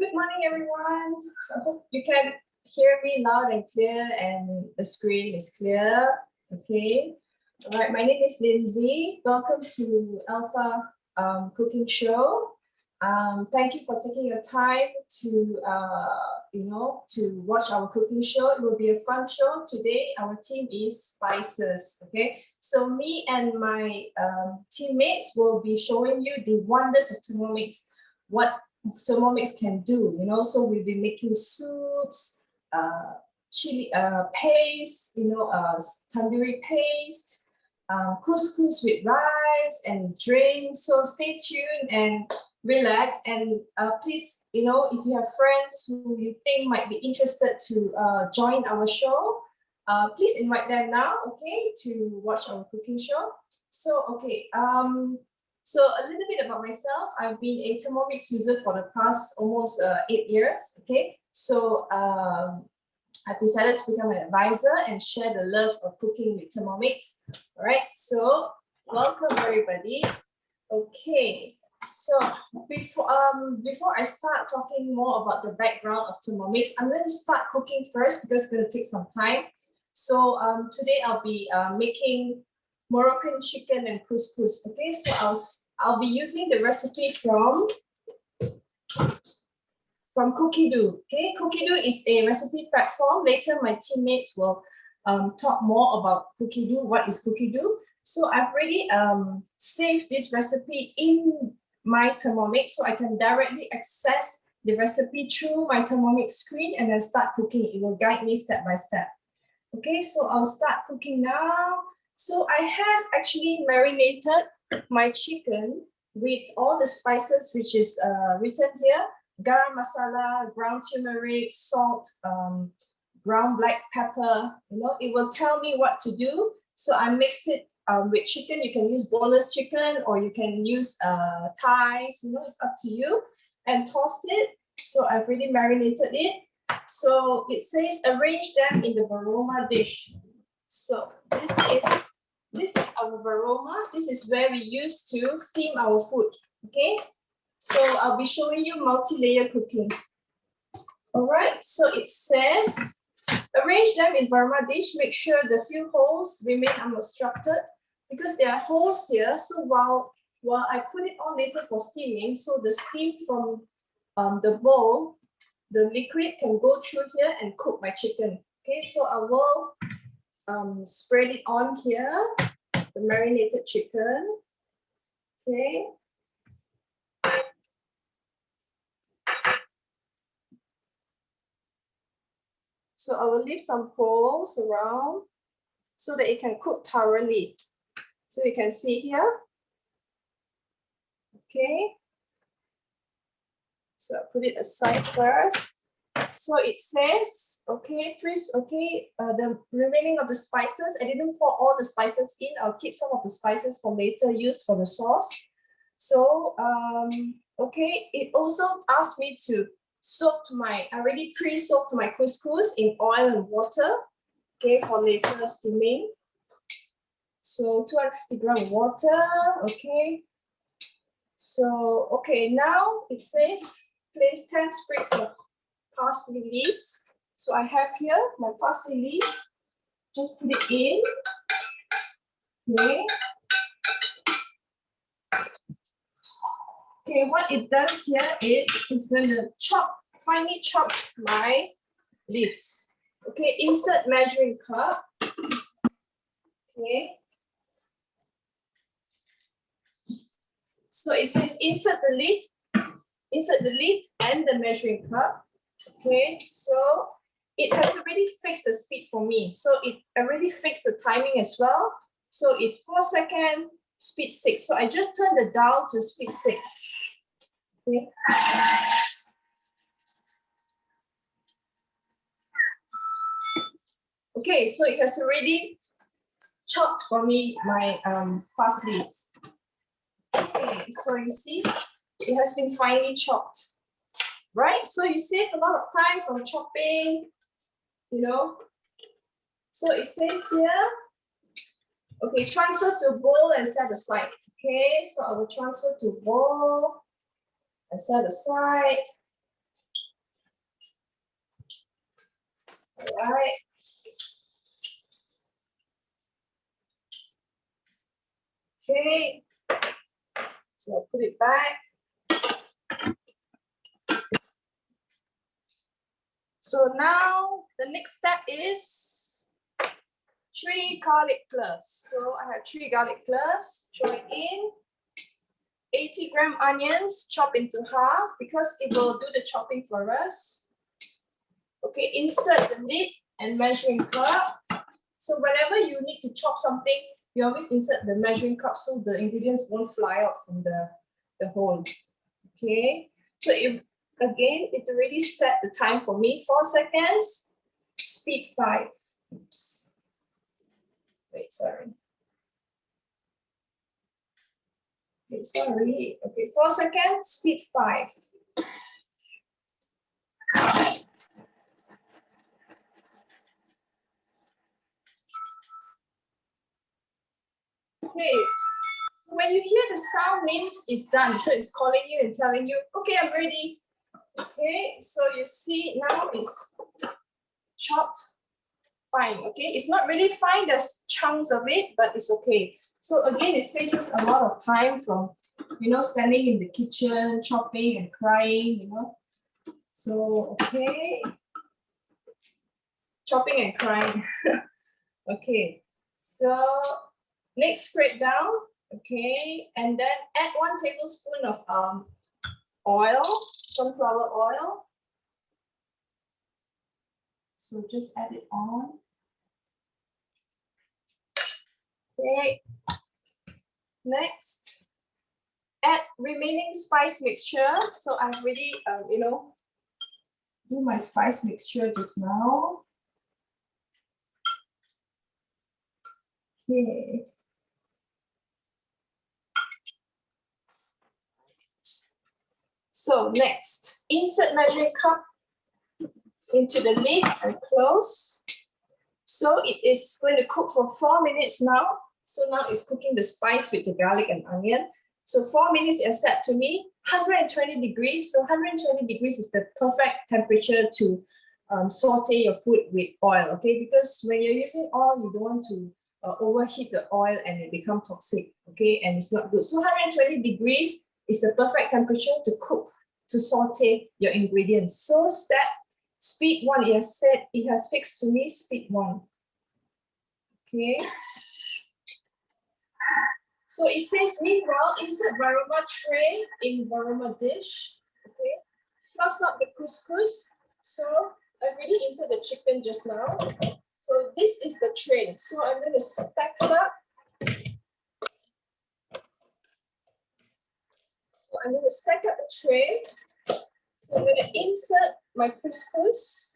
Good morning, everyone. I hope you can hear me loud and clear and the screen is clear. Okay. All right, my name is Lindsay. Welcome to Alpha Cooking Show. Thank you for taking your time to to watch our cooking show. It will be a fun show. Today, our theme is spices. Okay, so me and my teammates will be showing you the wonders of Thermomix, what Thermomix can do. So we'll be making soups, chili paste, tandoori paste, couscous with rice and drinks. So stay tuned and relax, and please, if you have friends who you think might be interested to join our show, please invite them now, okay, to watch our cooking show. So okay, so a little bit about myself. I've been a Thermomix user for the past almost 8 years. Okay, so I've decided to become an advisor and share the love of cooking with Thermomix. All right, so welcome everybody. Okay. So before I start talking more about the background of Thermomix, I'm going to start cooking first because it's going to take some time. So today I'll be making Moroccan chicken and couscous. Okay, so I'll be using the recipe from Cookiedoo. Okay, Cookiedoo is a recipe platform. Later, my teammates will talk more about Cookiedoo. What is Cookiedoo? So I've already saved this recipe in my Thermomix, so I can directly access the recipe through my Thermomix screen and then start cooking. It will guide me step by step. Okay, so I'll start cooking now. So I have actually marinated my chicken with all the spices, which is written here: garam masala, ground turmeric, salt, ground black pepper. It will tell me what to do. So I mixed it with chicken. You can use boneless chicken or you can use thighs, it's up to you, and tossed it. So I've already marinated it. So it says arrange them in the varoma dish. So this is our varoma. This is where we use to steam our food. Okay, so I'll be showing you multi-layer cooking. All right, so it says arrange them in varoma dish. Make sure the few holes remain unobstructed, because there are holes here. So while I put it on later for steaming, so the steam from the bowl, the liquid can go through here and cook my chicken. Okay, so I will spread it on here, the marinated chicken. Okay. So I will leave some holes around so that it can cook thoroughly. So you can see here. Okay. So I put it aside first. So it says, okay, please, okay, the remaining of the spices, I didn't pour all the spices in. I'll keep some of the spices for later use for the sauce. So, okay, it also asked me to I already pre-soaked my couscous in oil and water, okay, for later steaming. So 250 grams of water, okay. So, okay, now it says place 10 sprigs of parsley leaves. So I have here my parsley leaf. Just put it in. Okay. Okay, what it does here is going to finely chop my leaves. Okay, insert measuring cup. Okay. So it says insert the lid and the measuring cup. Okay, so it has already fixed the speed for me. So it already fixed the timing as well. So it's 4 seconds, speed 6. So I just turn the dial to speed 6. Okay. Okay, so it has already chopped for me my parsleys. Okay, so you see, it has been finely chopped, right? So you save a lot of time from chopping, So it says here, okay, transfer to bowl and set aside. Okay, so I will transfer to bowl and set aside. All right. Okay. So I'll put it back. So now the next step is 3 garlic cloves. So I have 3 garlic cloves. Throw it in. 80-gram onions, chop into half because it will do the chopping for us. Okay, insert the lid and measuring cup. So whenever you need to chop something, you always insert the measuring cup so the ingredients won't fly out from the hole. Okay, so again, it already set the time for me, 4 seconds, speed 5. Oops. Wait, sorry. Okay, sorry. Okay, 4 seconds, speed 5. Okay, so when you hear the sound means it's done. So it's calling you and telling you, okay, I'm ready. Okay, so you see now it's chopped fine. Okay, it's not really fine, there's chunks of it, but it's okay. So again, it saves us a lot of time from, standing in the kitchen, chopping and crying, So, okay. Chopping and crying. Okay, so next scrape down, okay, and then add 1 tablespoon of oil, sunflower oil. So just add it on. Okay. Next, add remaining spice mixture. So I've already, do my spice mixture just now. Okay. So next, insert measuring cup into the lid and close. So it is going to cook for 4 minutes now. So now it's cooking the spice with the garlic and onion. So 4 minutes is set to me, 120 degrees. So 120 degrees is the perfect temperature to saute your food with oil, okay? Because when you're using oil, you don't want to overheat the oil and it become toxic, okay? And it's not good. So 120 degrees is the perfect temperature to cook, to saute your ingredients. So speed 1, it has fixed to me speed 1. Okay. So it says, meanwhile, insert varoma tray in varoma dish. Okay. Fluff up the couscous. So I already inserted the chicken just now. So this is the tray. So I'm going to stack it up. So I'm going to stack up the tray. So I'm going to insert my couscous,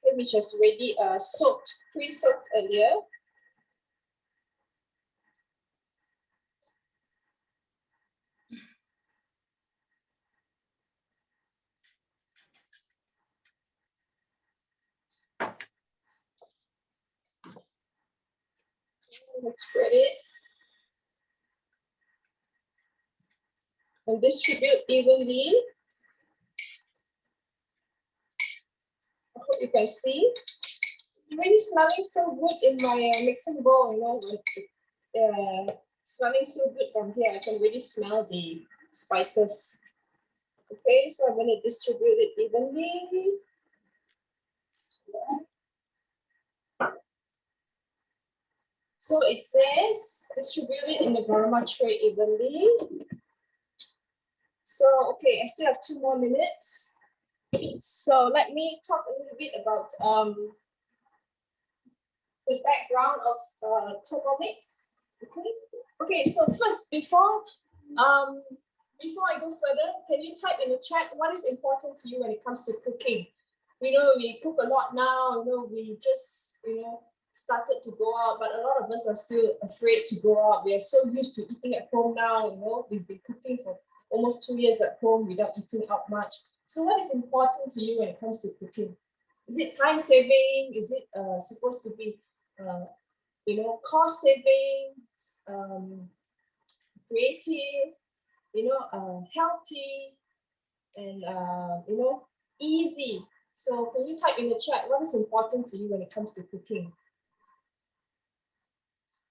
okay, which is already pre-soaked earlier. Let's spread it and distribute evenly. I hope you can see. It's really smelling so good in my mixing bowl, smelling so good from here. I can really smell the spices. Okay, so I'm going to distribute it evenly. So it says distribute it in the varoma tray evenly. So, okay, I still have 2 more minutes. So let me talk a little bit about the background of Thermomix. Okay, so first, before I go further, can you type in the chat what is important to you when it comes to cooking? We cook a lot now, we just, started to go out, but a lot of us are still afraid to go out. We are so used to eating at home now, we've been cooking for almost 2 years at home without eating out much. So what is important to you when it comes to cooking? Is it time saving? Is it supposed to be, cost saving, creative, healthy, and easy? So can you type in the chat what is important to you when it comes to cooking?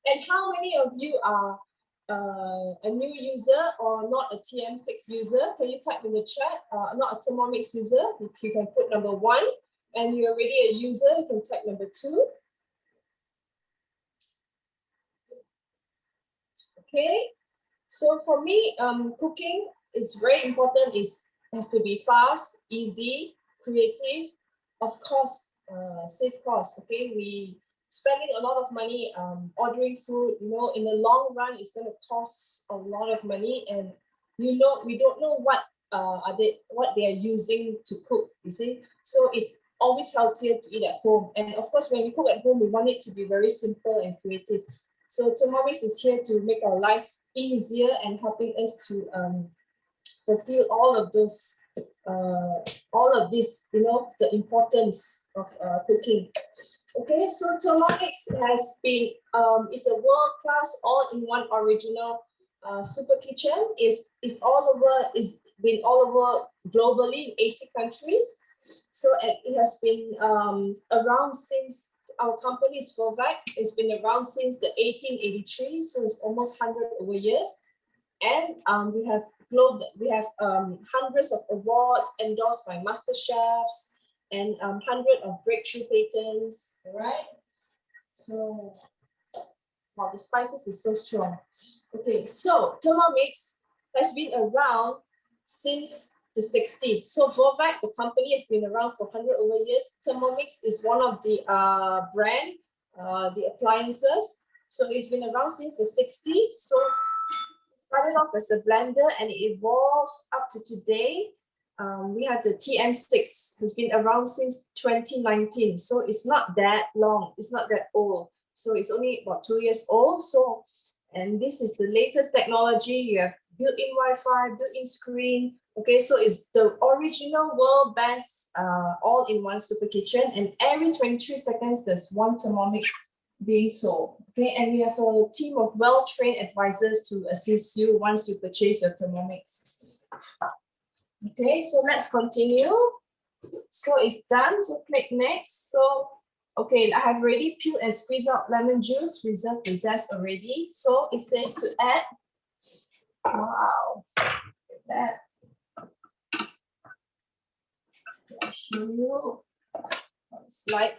And how many of you are a new user or not a TM6 user? Can you type in the chat? Not a Thermomix user, you can put number 1. And you're already a user, you can type number 2. Okay, so for me, cooking is very important. It has to be fast, easy, creative, of course, save cost. Okay, we spending a lot of money ordering food. You know, in the long run, it's going to cost a lot of money, and you know, we don't know what they are using to cook. You see, so it's always healthier to eat at home. And of course, when we cook at home, we want it to be very simple and creative. So Thermomix is here to make our life easier and helping us to fulfill all of those, all of this, you know, the importance of cooking. Okay, so Thermomix has been, it's a world-class all-in-one original super kitchen. It's been all over globally in 80 countries. So it has been around since, our company is Forvac. It's been around since the 1883, so it's almost 100 over years. And we have hundreds of awards endorsed by master chefs and hundreds of breakthrough patents. All right. So, wow, the spices is so strong. Okay, so Thermomix has been around since the 60s. So Forvac, the company, has been around for 100 over years. Thermomix is one of the brand, the appliances. So it's been around since the 60s. So it started off as a blender and it evolves up to today. We have the TM6, who's been around since 2019. So it's not that long, it's not that old. So it's only about 2 years old. So, and this is the latest technology. You have built-in Wi-Fi, built-in screen. Okay, so it's the original world best all-in-one super kitchen, and every 23 seconds there's one Thermomix being sold. Okay, and we have a team of well-trained advisors to assist you once you purchase your Thermomix. Okay, so let's continue. So it's done. So click next. So okay, I have already peeled and squeezed out lemon juice, reserve the zest already. So it says to add. Wow, look at that. I'll show you what it's like.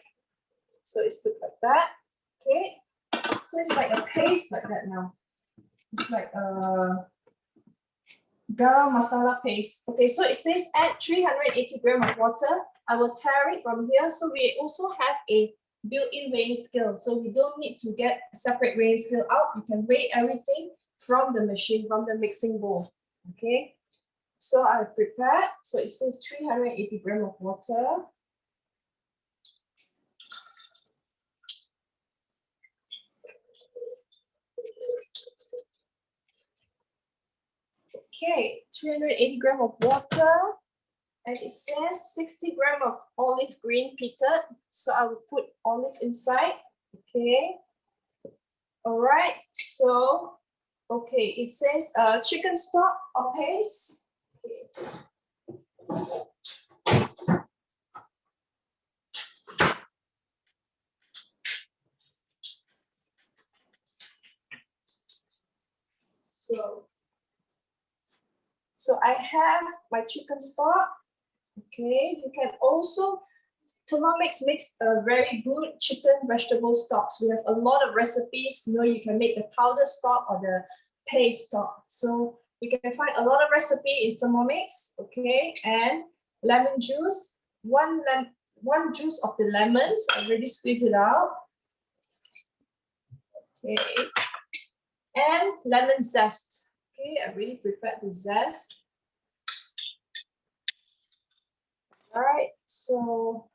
So it's look like that. Okay, so it's like a paste like that now. It's like a garam masala paste. Okay, so it says add 380 grams of water. I will tare it from here. So we also have a built-in weighing scale. So we don't need to get a separate weighing scale out. You can weigh everything from the machine, from the mixing bowl. Okay, so I've prepared. So it says 380 grams of water. Okay, 380 grams of water. And it says 60 grams of olive green peated. So I will put olive inside. Okay. All right. So, okay, it says chicken stock or paste. Okay. So I have my chicken stock. Okay, you can also, Thermomix makes a very good chicken vegetable stocks. We have a lot of recipes. You know, you can make the powder stock or the paste stock. So you can find a lot of recipe in Thermomix. Okay, and lemon juice, one juice of the lemons. I already squeeze it out. Okay, and lemon zest. Okay, I already prepared the zest. All right, so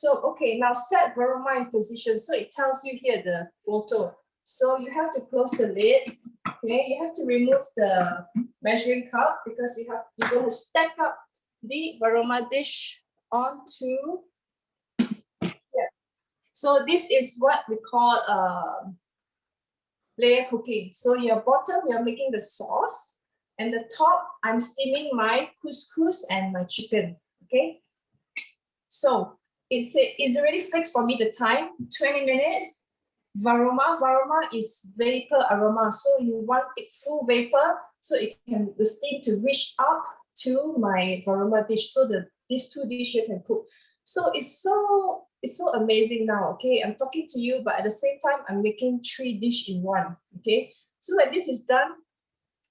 okay, now set Varoma in position. So it tells you here the photo. So you have to close the lid. Okay, you have to remove the measuring cup because you're going to stack up the Varoma dish onto. Yeah. So this is what we call layer cooking. So your bottom, you're making the sauce. And the top, I'm steaming my couscous and my chicken, okay? So it's already fixed for me the time, 20 minutes. Varoma is vapor aroma. So you want it full vapor, so the steam to reach up to my varoma dish. So these two dishes can cook. So it's so amazing now. Okay, I'm talking to you, but at the same time, I'm making 3 dishes in one. Okay, so when this is done,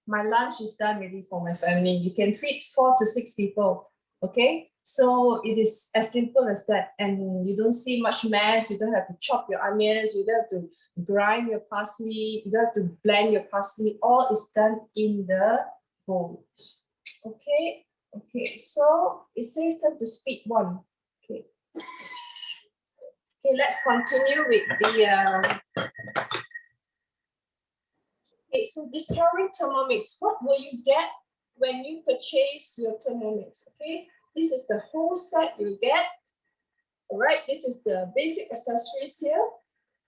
my lunch is done ready for my family. You can feed 4 to 6 people. Okay, so it is as simple as that, and you don't see much mess. You don't have to chop your onions. You don't have to grind your parsley. You don't have to blend your parsley. All is done in the bowl. Okay, okay. So it says time to speed 1. Okay. Okay, let's continue with the. Okay, so discovering Thermomix. What will you get when you purchase your Thermomix? Okay, this is the whole set you get. All right, this is the basic accessories here.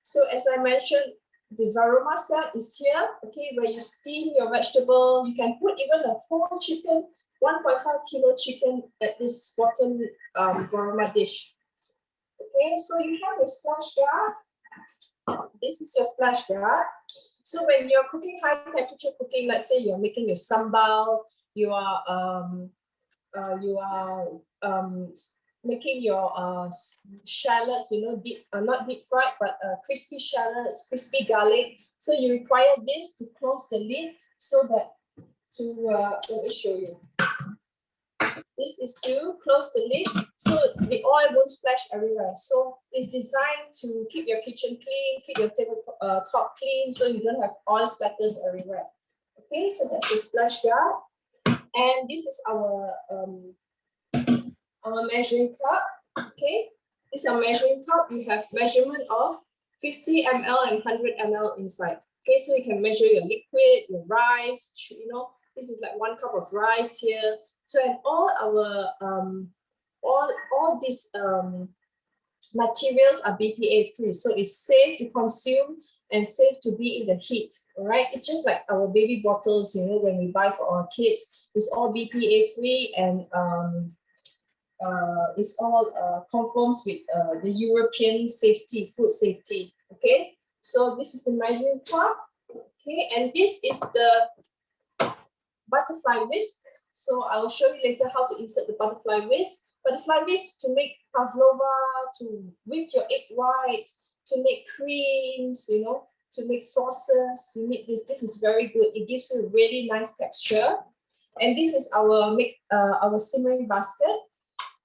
So as I mentioned, the Varoma set is here. Okay, where you steam your vegetable. You can put even a whole chicken, 1.5 kilo chicken at this bottom Varoma dish. Okay, so you have your splash guard. This is your splash guard. So when you're cooking high temperature cooking, let's say you're making your sambal, you are making your shallots, you know, not deep fried, but crispy shallots, crispy garlic. So you require this to close the lid so that let me show you. This is to close the lid so the oil won't splash everywhere. So it's designed to keep your kitchen clean, keep your table top clean, so you don't have oil splatters everywhere. Okay, so that's the splash guard. And this is our measuring cup. Okay, this is our measuring cup. You have measurement of 50 ml and 100 ml inside. Okay, so you can measure your liquid, your rice, you know, this is like 1 cup of rice here. So and all our all these materials are BPA free, so it's safe to consume and safe to be in the heat. All right, it's just like our baby bottles, you know, when we buy for our kids, it's all BPA free, and it's all conforms with the European safety, food safety. Okay, so this is the measuring cup. Okay, and this is the butterfly whisk. So I will show you later how to insert the butterfly whisk. Butterfly whisk to make pavlova, to whip your egg white, to make creams, you know, to make sauces. You need this. This is very good. It gives you a really nice texture. And this is our simmering basket.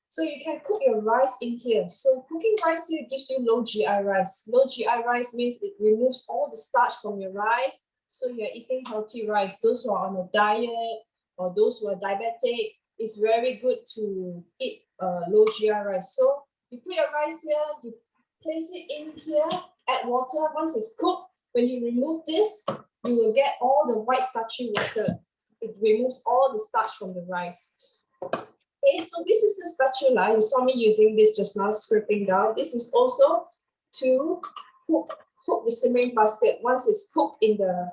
So you can cook your rice in here. So cooking rice here gives you low GI rice. Low GI rice means it removes all the starch from your rice. So you're eating healthy rice. Those who are on a diet or those who are diabetic, it's very good to eat low GI rice. So you put your rice here, you place it in here, add water. Once it's cooked, when you remove this, you will get all the white starchy water. It removes all the starch from the rice. Okay, so this is the spatula. You saw me using this just now, scraping down. This is also to cook the simmering basket. Once it's cooked in the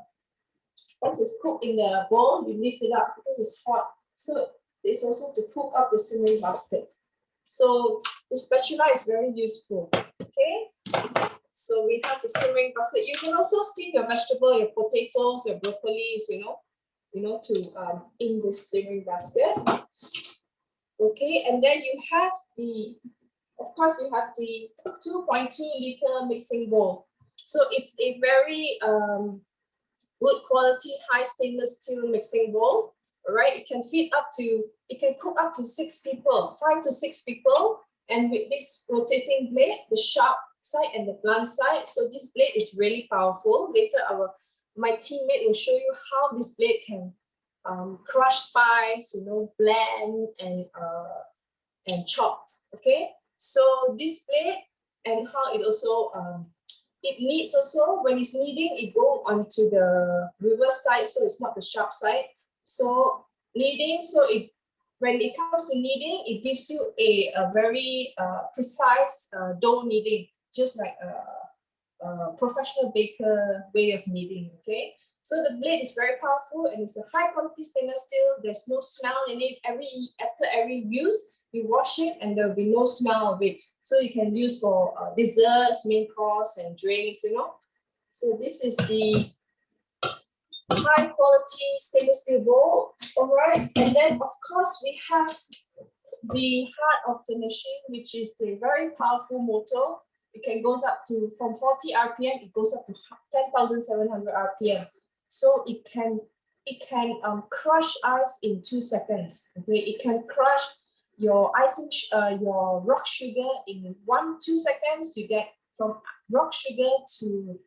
bowl, you lift it up because it's hot. So it's also to cook up the simmering basket. So the spatula is very useful. Okay, so we have the simmering basket. You can also steam your vegetable, your potatoes, your broccolis, you know, to in this simmering basket. Okay, and then you have of course, you have the 2.2 liter mixing bowl. So it's a very good quality, high stainless steel mixing bowl. All right, it can cook up to 6 people, 5 to 6 people. And with this rotating blade, the sharp side and the blunt side. So this blade is really powerful. Later, my teammate will show you how this blade can crush spice, you know, blend and chopped. Okay, so this blade and how it also it kneads also. When it's kneading, it goes onto the reverse side, so it's not the sharp side. So kneading, so when it comes to kneading, it gives you a very precise dough kneading, just like professional baker way of kneading, okay? So the blade is very powerful and it's a high quality stainless steel. There's no smell in it. After every use, you wash it and there will be no smell of it. So you can use for desserts, main course, and drinks, you know. So this is the high quality stainless steel bowl. All right, and then of course we have the heart of the machine, which is the very powerful motor. It can goes up to from 40 RPM, it goes up to 10,700 RPM. So it can crush ice in 2 seconds. Okay, it can crush your icing, your rock sugar in 2 seconds. You get from rock sugar to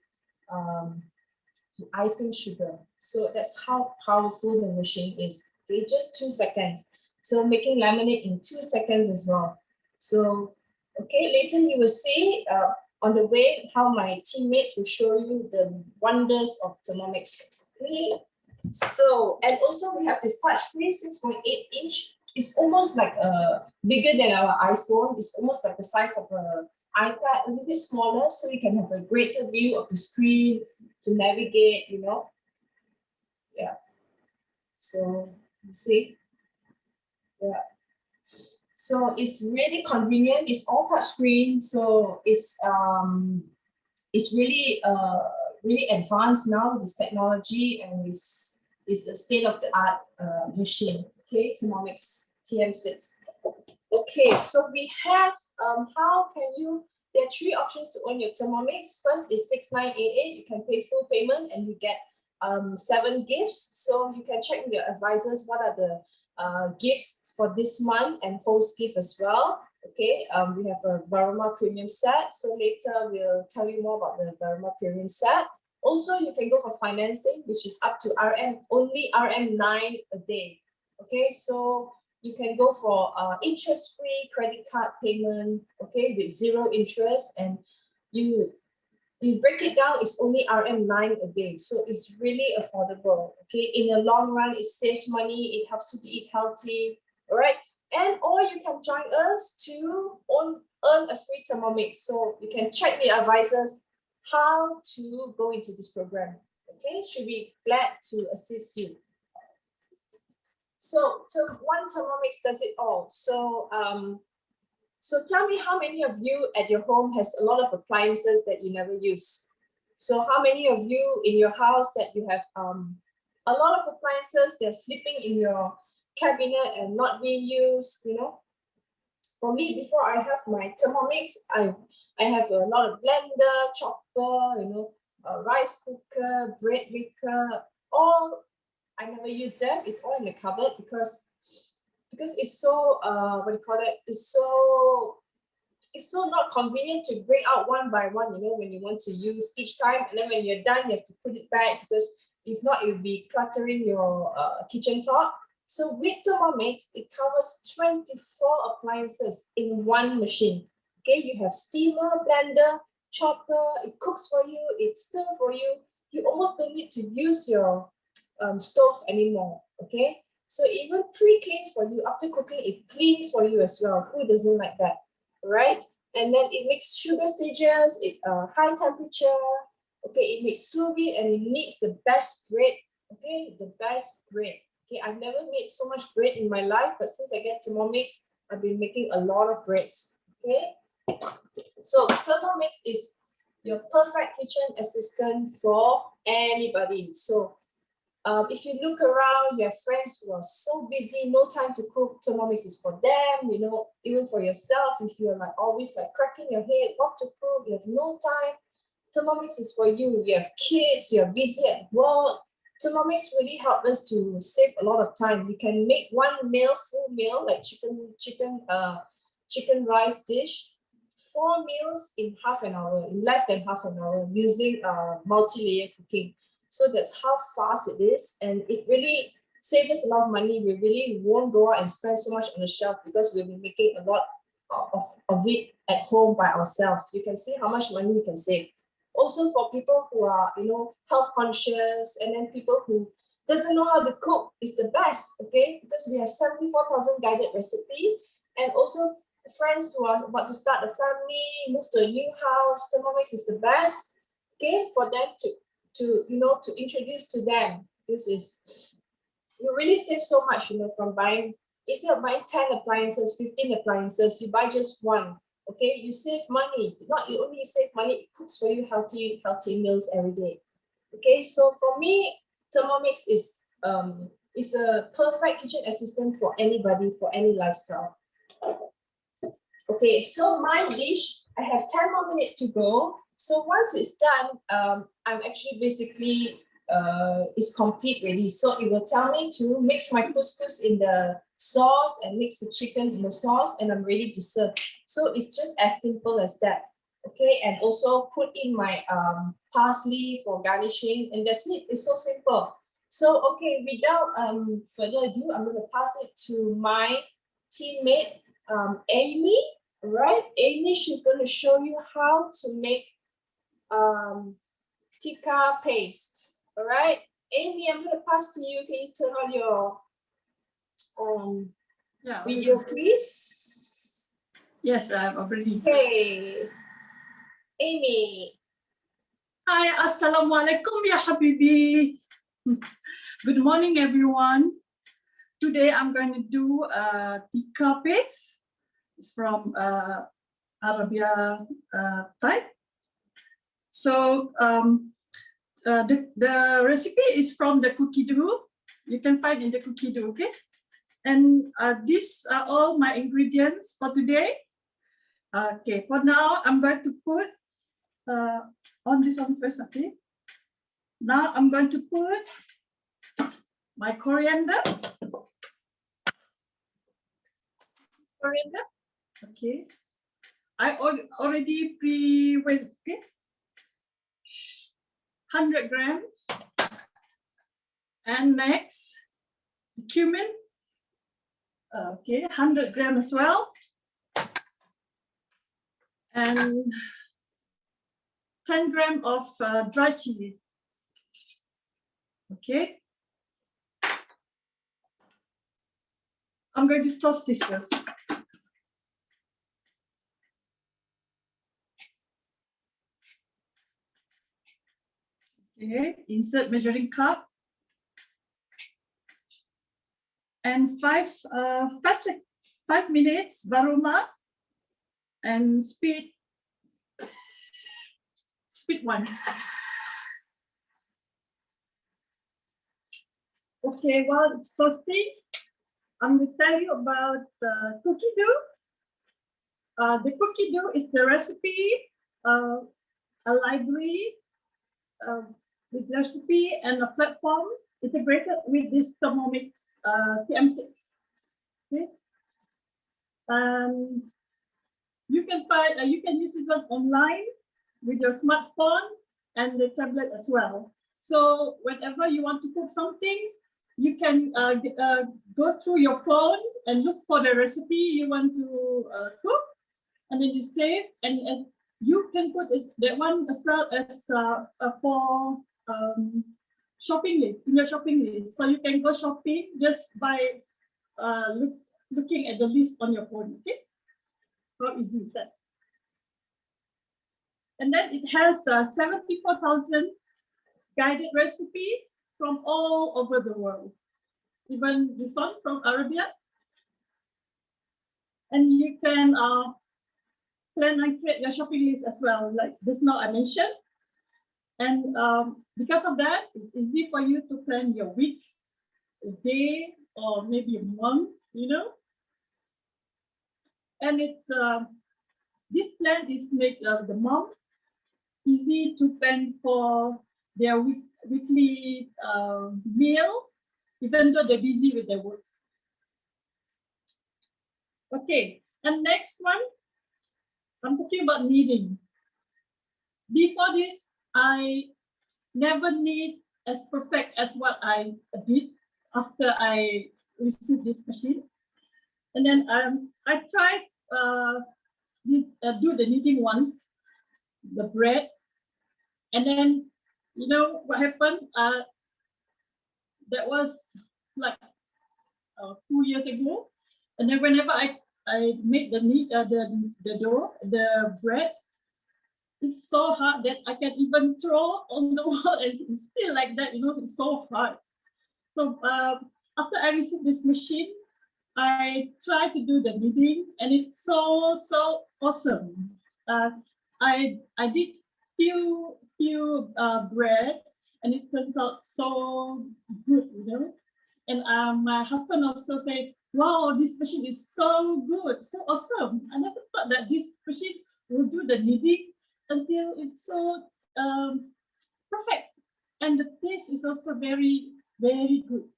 icing sugar. So that's how powerful the machine is. Okay, just 2 seconds. So making lemonade in 2 seconds as well. So, okay, later you will see on the way how my teammates will show you the wonders of Thermomix. Okay. So, and also we have this touchscreen, 6.8 inch. It's almost like bigger than our iPhone. It's almost like the size of an iPad, a little bit smaller, so you can have a greater view of the screen to navigate, you know. Yeah. So, you see. Yeah. So it's really convenient. It's all touch screen, so it's really really advanced now with this technology, and it's a state of the art machine. Okay, Thermomix TM6. Okay, so we have how can you? There are 3 options to own your Thermomix. First is 6988. You can pay full payment and you get 7 gifts. So you can check with your advisors what are the gifts for this month and post gift as well. Okay, we have a Varma premium set. So later we'll tell you more about the Varma premium set. Also, you can go for financing, which is up to only RM9 a day. Okay, so you can go for interest-free credit card payment, okay, with 0 interest, and you break it down, it's only RM9 a day. So it's really affordable. Okay, in the long run, it saves money, it helps you to eat healthy. All right. And or you can join us to earn a free Thermomix. So you can check with advisors how to go into this program. Okay, should be glad to assist you. So one Thermomix does it all. So so tell me how many of you at your home has a lot of appliances that you never use? So how many of you in your house that you have a lot of appliances they're sleeping in your cabinet and not being used, you know? For me, before I have my Thermomix, I have a lot of blender, chopper, you know, rice cooker, bread maker, all I never use them. It's all in the cupboard because it's so what do you call it? It's so not convenient to bring out one by one, you know, when you want to use each time, and then when you're done, you have to put it back because if not, it will be cluttering your kitchen top. So with Thermomix, it covers 24 appliances in one machine. Okay, you have steamer, blender, chopper, it cooks for you, it stirs for you. You almost don't need to use your stove anymore, okay? So even pre-cleans for you. After cooking, it cleans for you as well. Who doesn't like that, right? And then it makes sugar stages, it high temperature, okay? It makes sous vide and it kneads the best bread, okay? The best bread. Okay, I've never made so much bread in my life, but since I get Thermomix, I've been making a lot of breads, okay? So Thermomix is your perfect kitchen assistant for anybody. So if you look around, you have friends who are so busy, no time to cook, Thermomix is for them, you know, even for yourself, if you're like always like cracking your head, what to cook, you have no time, Thermomix is for you. You have kids, you're busy at work. Thermomix really helped us to save a lot of time. We can make one meal, full meal, like chicken rice dish, 4 meals in half an hour, in less than half an hour, using multi-layer cooking. So that's how fast it is, and it really saves us a lot of money. We really won't go out and spend so much on the shelf because we'll be making a lot of it at home by ourselves. You can see how much money we can save. Also for people who are, you know, health conscious, and then people who doesn't know how to cook is the best, okay? Because we have 74,000 guided recipe, and also friends who are about to start a family, move to a new house, Thermomix is the best. okay, for them to you know, to introduce to them. This is, you really save so much, you know, from buying, instead of buying 10 appliances, 15 appliances, you buy just one. Okay, you save money. Not you only save money, it cooks for you healthy meals every day. Okay, so for me, Thermomix is a perfect kitchen assistant for anybody, for any lifestyle. Okay, so my dish, I have 10 more minutes to go. So once it's done, I'm actually basically, it's complete ready. So it will tell me to mix my couscous in the sauce and mix the chicken in the sauce, and I'm ready to serve. So it's just as simple as that. Okay, and also put in my parsley for garnishing, and that's it. It's so simple. So okay, without further ado, I'm going to pass it to my teammate, Amy. All right, Amy, she's going to show you how to make tikka paste. All right, Amy, I'm going to pass to you. Can you turn on your video, please? Yes, I'm already. Okay, Amy. Hi, assalamualaikum ya habibi. Good morning, everyone. Today I'm going to do tikka paste. It's from Arabia type. So the recipe is from the cookie dough. You can find in the cookie dough, okay? And these are all my ingredients for today. Okay, for now I'm going to put on this one first, okay? Now I'm going to put my coriander. Okay. I already pre-weighed, okay? 100 grams. And next, cumin. Okay, 100 grams as well. And 10 grams of dry chili. Okay. I'm going to toss this first. Okay, insert measuring cup. And 5 minutes varoma and speed 1. Okay, while it's toasting, I'm going to tell you about the cookie dough. The cookie dough is the recipe, a library with recipe and a platform integrated with this Thermomix TM6. Okay. You can find, you can use it online with your smartphone and the tablet as well. So whenever you want to cook something, you can go through your phone and look for the recipe you want to cook, and then you save, and you can put that one as well as for shopping list, in your shopping list. So you can go shopping just by looking at the list on your phone. Okay, how easy is that? And then it has 74,000 guided recipes from all over the world. Even this one from Arabia. And you can plan and create your shopping list as well, like just now I mentioned. And because of that, it's easy for you to plan your week, a day, or maybe a month, you know. And it's this plan is make the mom easy to plan for their weekly meal, even though they're busy with their works. Okay, and next one, I'm talking about kneading. Before this, I never knead as perfect as what I did after I received this machine. And then I tried do the kneading once, the bread, and then you know what happened? That was like 2 years ago, and then whenever I made the dough, the bread, It's so hard that I can even throw on the wall and it's still like that, you know, it's so hard. So after I received this machine, I tried to do the kneading and it's so awesome. I did few bread and it turns out so good, you know. And my husband also said, "Wow, this machine is so good, so awesome. I never thought that this machine will do the kneading until it's so perfect, and the taste is also very good."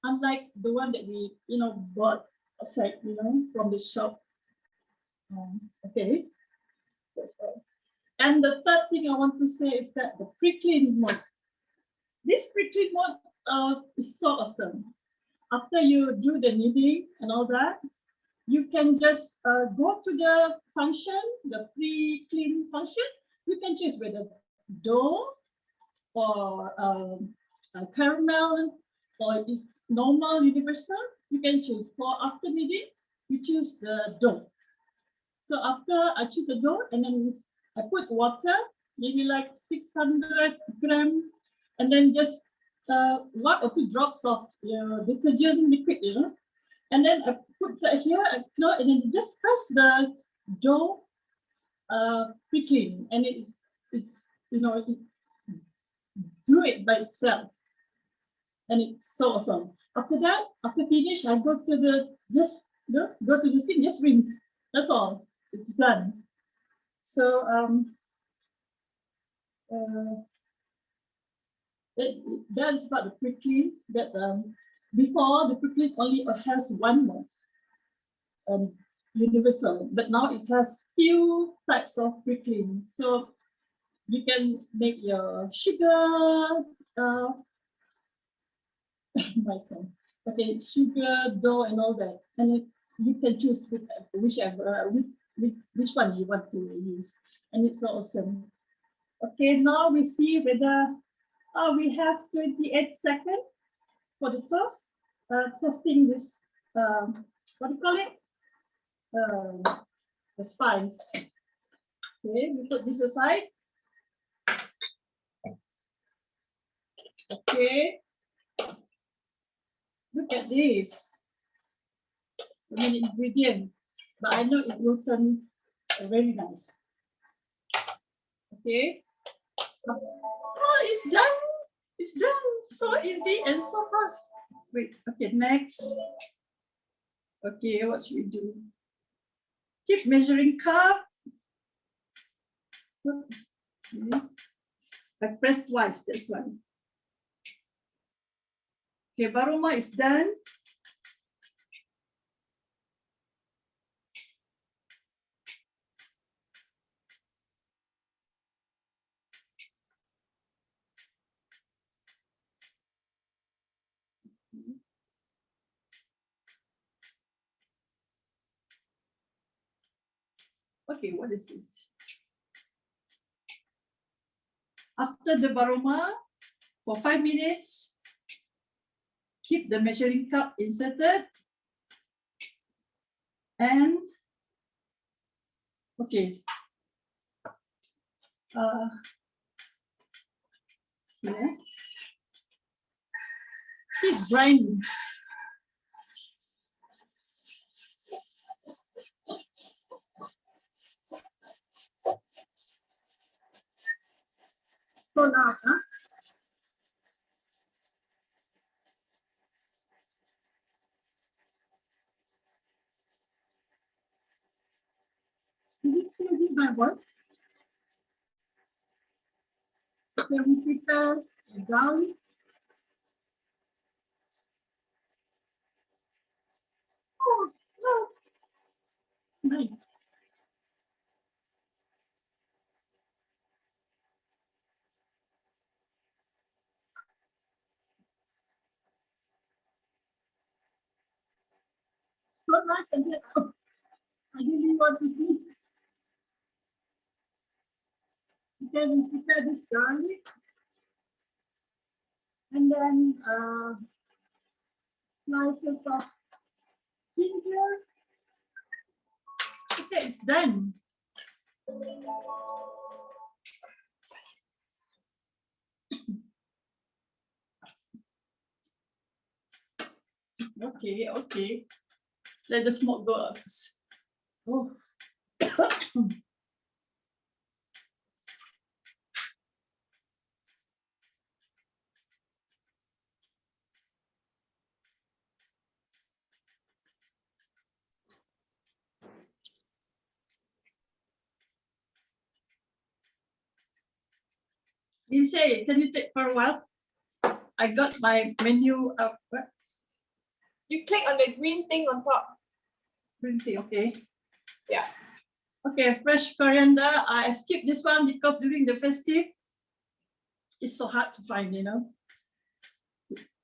Unlike the one that we, you know, bought outside, you know, from the shop. Okay, that's all. And the third thing I want to say is that the pre-clean mode. This pre-clean mode is so awesome. After you do the kneading and all that, you can just go to the function, the pre-clean function. You can choose whether dough or caramel or is normal universal. You can choose. For after kneading, you choose the dough. So after I choose the dough and then I put water, maybe like 600 grams, and then just 1 or 2 drops of detergent liquid, you know. And then I put that here, and then just press the dough pre-clean, and it's you know, it do it by itself, and it's so awesome. After that, after finish, I go to the go to the sink, just rinse. That's all. It's done. So that is about the pre-clean. That before the pre-clean only has 1 mode, universal, but now it has few types of pre-clean. So you can make your sugar myself. Okay, sugar, dough, and all that, and you can choose whichever which one you want to use, and it's so awesome. Okay, now we see whether we have 28 seconds for the toast. Toasting this what do you call it? The spice. Okay, we put this aside. Okay. Look at this. So many ingredients, but I know it will turn very nice. Okay. Oh, it's done. It's done. So easy and so fast. Wait, okay, next. Okay, what should we do? Keep measuring cup. Okay. I pressed twice, this one. Okay, baroma is done. Okay, what is this? After the baroma, for 5 minutes, keep the measuring cup inserted. And, okay. Yeah. It's grinding. So now, can you still hear my voice? Can we prepare down? Oh, no. Nice. So nice and then, oh, I really want to see this. You can prepare this garlic. And then slices of ginger. Okay, it's done. Okay, okay. Let the smoke go up. Oh. Lindsay, can you take for a while? I got my menu up. You click on the green thing on top. Green tea, okay. Yeah. Okay, fresh coriander. I skipped this one because during the festive, it's so hard to find, you know.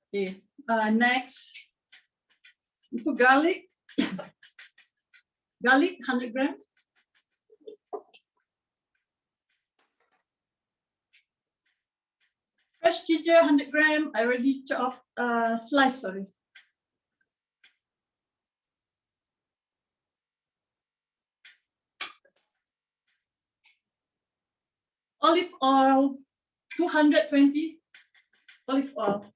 Okay, next, you put garlic. Garlic, 100 grams. Fresh ginger, 100 grams. I already chopped, slice, sorry. Olive oil, 220 olive oil.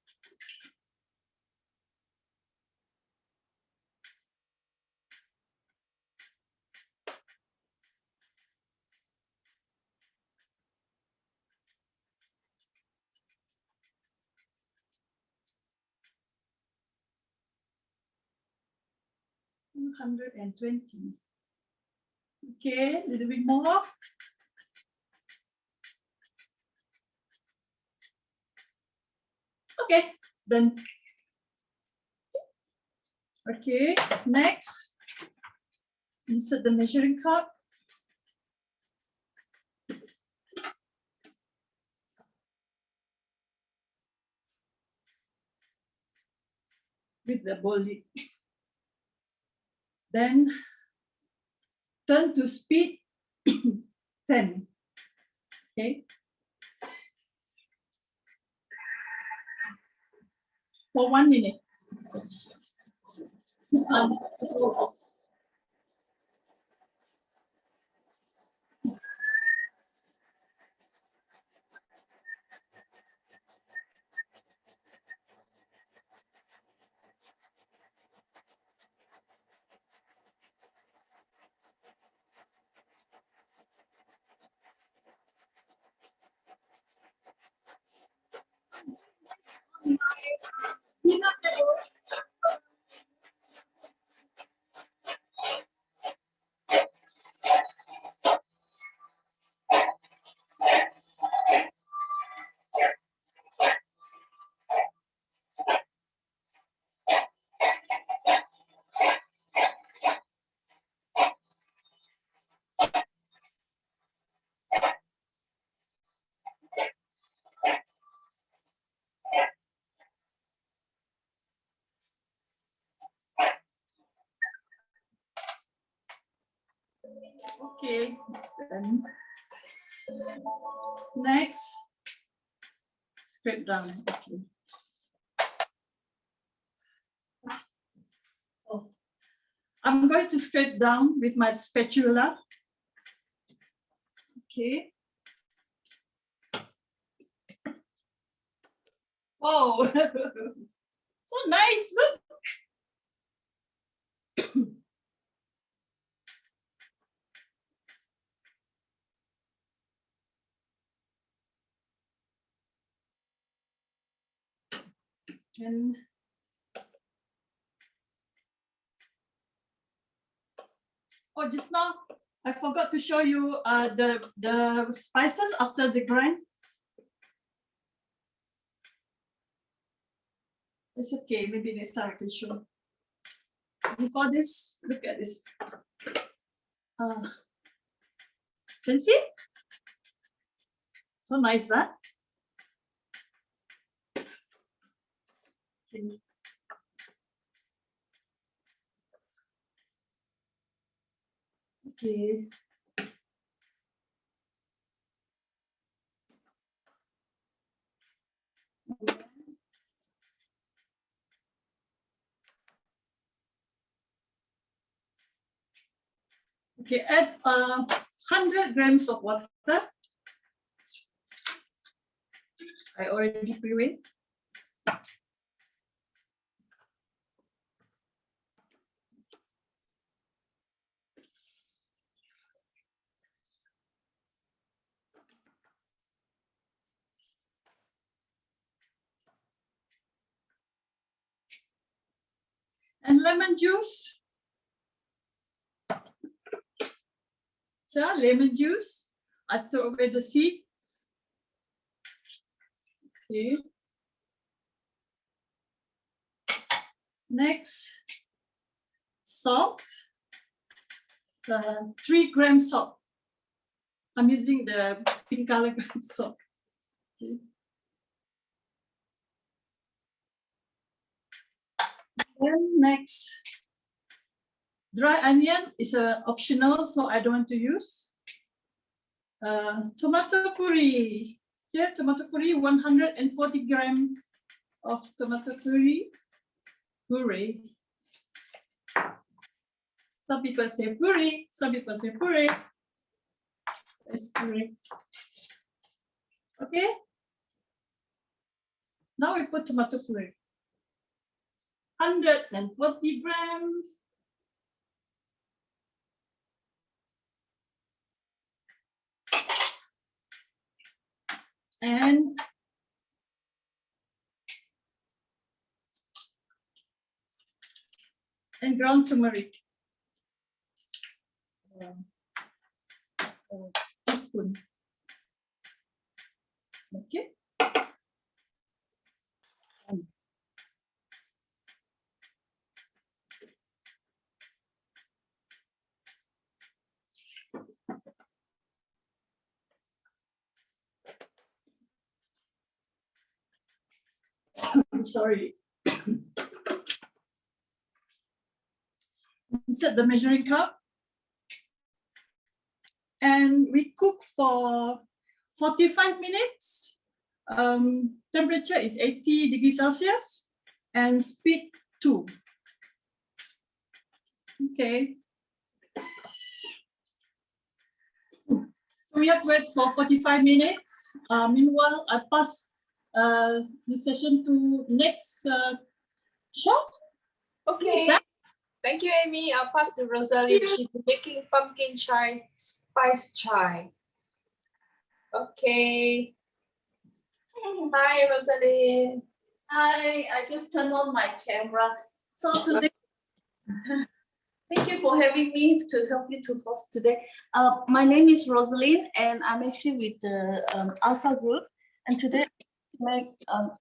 $220. Okay, a little bit more. Okay, done. Okay, next, insert the measuring cup. With the bowl lid. Then turn to speed 10. Okay. For 1 minute. Okay, it's done. Next, scrape down. Okay. Oh. I'm going to scrape down with my spatula. Okay. Oh, so nice. Look. And oh, just now I forgot to show you the spices after the grind. It's okay. Maybe next time I can show. Before this, look at this. Can you see? So nice, huh? Okay. Okay. Okay, add 100 grams of water. I already puree. And lemon juice. So lemon juice. I throw away the seeds. Okay. Next, salt. 3 grams salt. I'm using the pink color salt. Okay. Then next, dry onion is optional, so I don't want to use. Tomato puree. Yeah, tomato puree, 140 grams of tomato puree. Puree. Some people say puree, some people say puree. It's puree. Okay. Now we put tomato puree. 140 grams. And ground turmeric. Teaspoon. Okay. I'm sorry. Set the measuring cup. And we cook for 45 minutes. Temperature is 80 degrees Celsius and speed 2. Okay. So we have to wait for 45 minutes. Meanwhile, I pass this session to next chef. Okay. Thank you, Amy. I'll pass to Rosalie. She's making pumpkin chai, spice chai. Okay. Hi, Rosalie. Hi, I just turned on my camera. So today, thank you for having me to help you to host today. My name is Rosalind, and I'm actually with the Alpha Group. And today, I make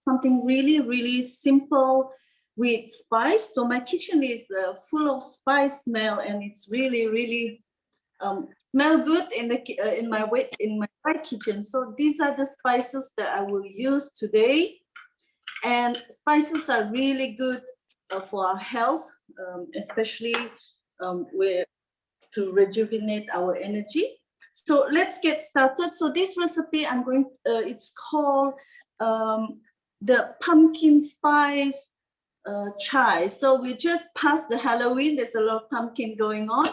something really, really simple with spice. So my kitchen is full of spice smell, and it's really, really smell good in my white kitchen. So these are the spices that I will use today. And spices are really good for our health, especially to rejuvenate our energy. So let's get started. So this recipe it's called the pumpkin spice chai. So we just passed the Halloween. There's a lot of pumpkin going on.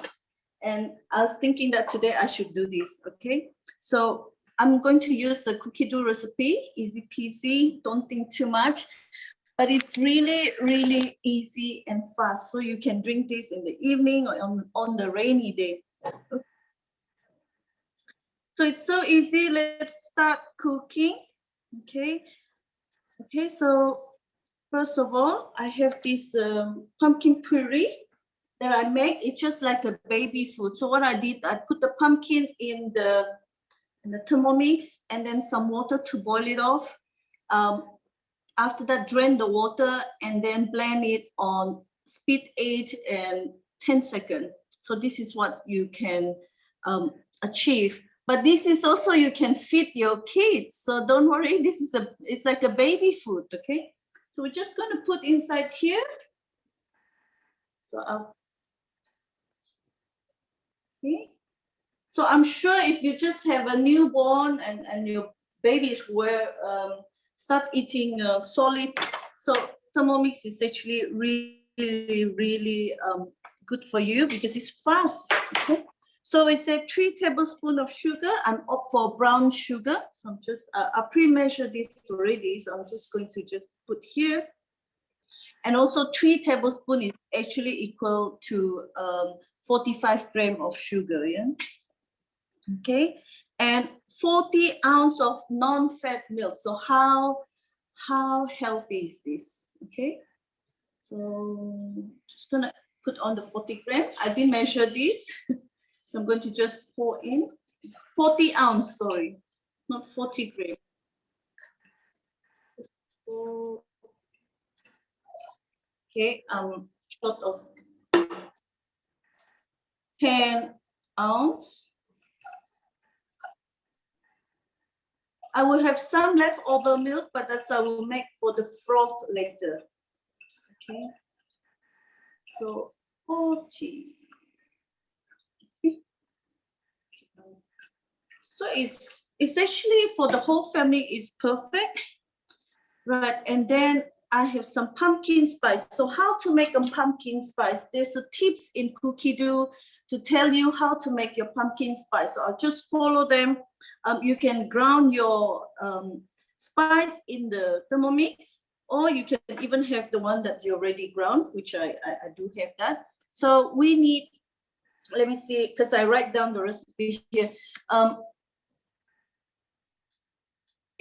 And I was thinking that today I should do this, okay? So I'm going to use the cookie dough recipe, easy peasy, don't think too much, but it's really, really easy and fast. So you can drink this in the evening or on the rainy day. So it's so easy. Let's start cooking, okay? Okay, so first of all, I have this pumpkin puree that I make. It's just like a baby food. So what I did, I put the pumpkin in the Thermomix and then some water to boil it off. After that, drain the water and then blend it on speed 8 and 10 seconds. So this is what you can achieve. But this is also, you can feed your kids. So don't worry, it's like a baby food, okay? So we're just gonna put inside here. So okay. So I'm sure if you just have a newborn and your babies start eating solids, so Thermomix is actually really, really good for you because it's fast. Okay? So I said 3 tablespoons of sugar. I'm up for brown sugar. So I'm just, I pre-measured this already. So I'm just going to just put here. And also 3 tablespoons is actually equal to 45 grams of sugar, yeah? Okay, and 40 ounces of non-fat milk. So how healthy is this? Okay, So just gonna put on the 40 gram. I didn't measure this. So I'm going to just pour in 40 ounce, sorry, not 40 gram. Okay, short of 10 ounce. I will have some leftover milk, but that's I will make for the froth later. Okay, so 40. So it's actually for the whole family is perfect, right? And then I have some pumpkin spice. So how to make a pumpkin spice? There's a tips in Cookie Do to tell you how to make your pumpkin spice. So I'll just follow them. You can ground your spice in the Thermomix, or you can even have the one that you already ground, which I do have that. So we need, let me see, because I write down the recipe here.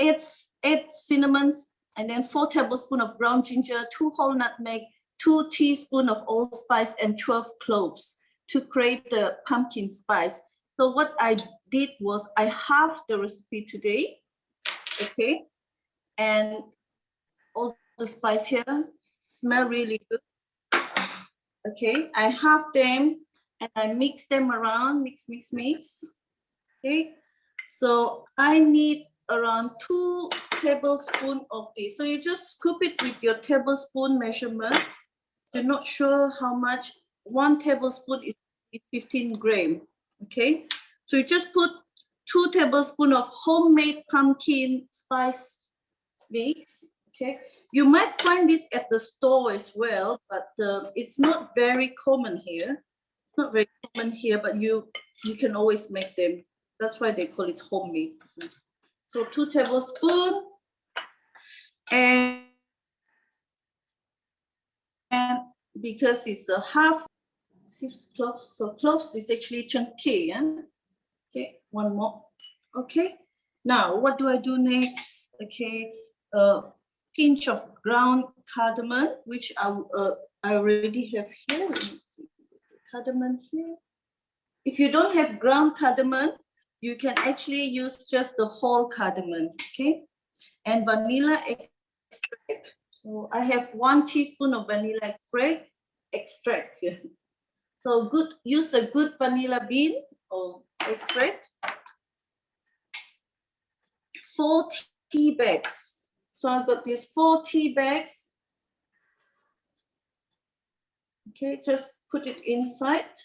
Eight cinnamons, and then 4 tablespoons of ground ginger, 2 whole nutmeg, 2 teaspoons of allspice, and 12 cloves to create the pumpkin spice. So what I did was I halved the recipe today, okay? And all the spice here smell really good. Okay, I halved them and I mix them around, mix. Okay, so I need around 2 tablespoons of this. So you just scoop it with your tablespoon measurement. You're not sure how much. 1 tablespoon is 15 grams. Okay, so you just put 2 tablespoons of homemade pumpkin spice mix. Okay, you might find this at the store as well, but it's not very common here. It's not very common here, but you can always make them. That's why they call it homemade. So 2 tablespoons, and because it's a half, cloves, so cloves is actually chunky. Yeah? Okay, 1 more. Okay, now what do I do next? Okay, pinch of ground cardamom, which I already have here. Let me see, cardamom here. If you don't have ground cardamom, you can actually use just the whole cardamom, okay? And vanilla extract. So I have 1 teaspoon of vanilla extract here. So use a good vanilla bean or extract. 4 tea bags. So I've got these 4 tea bags. Okay, just put it inside.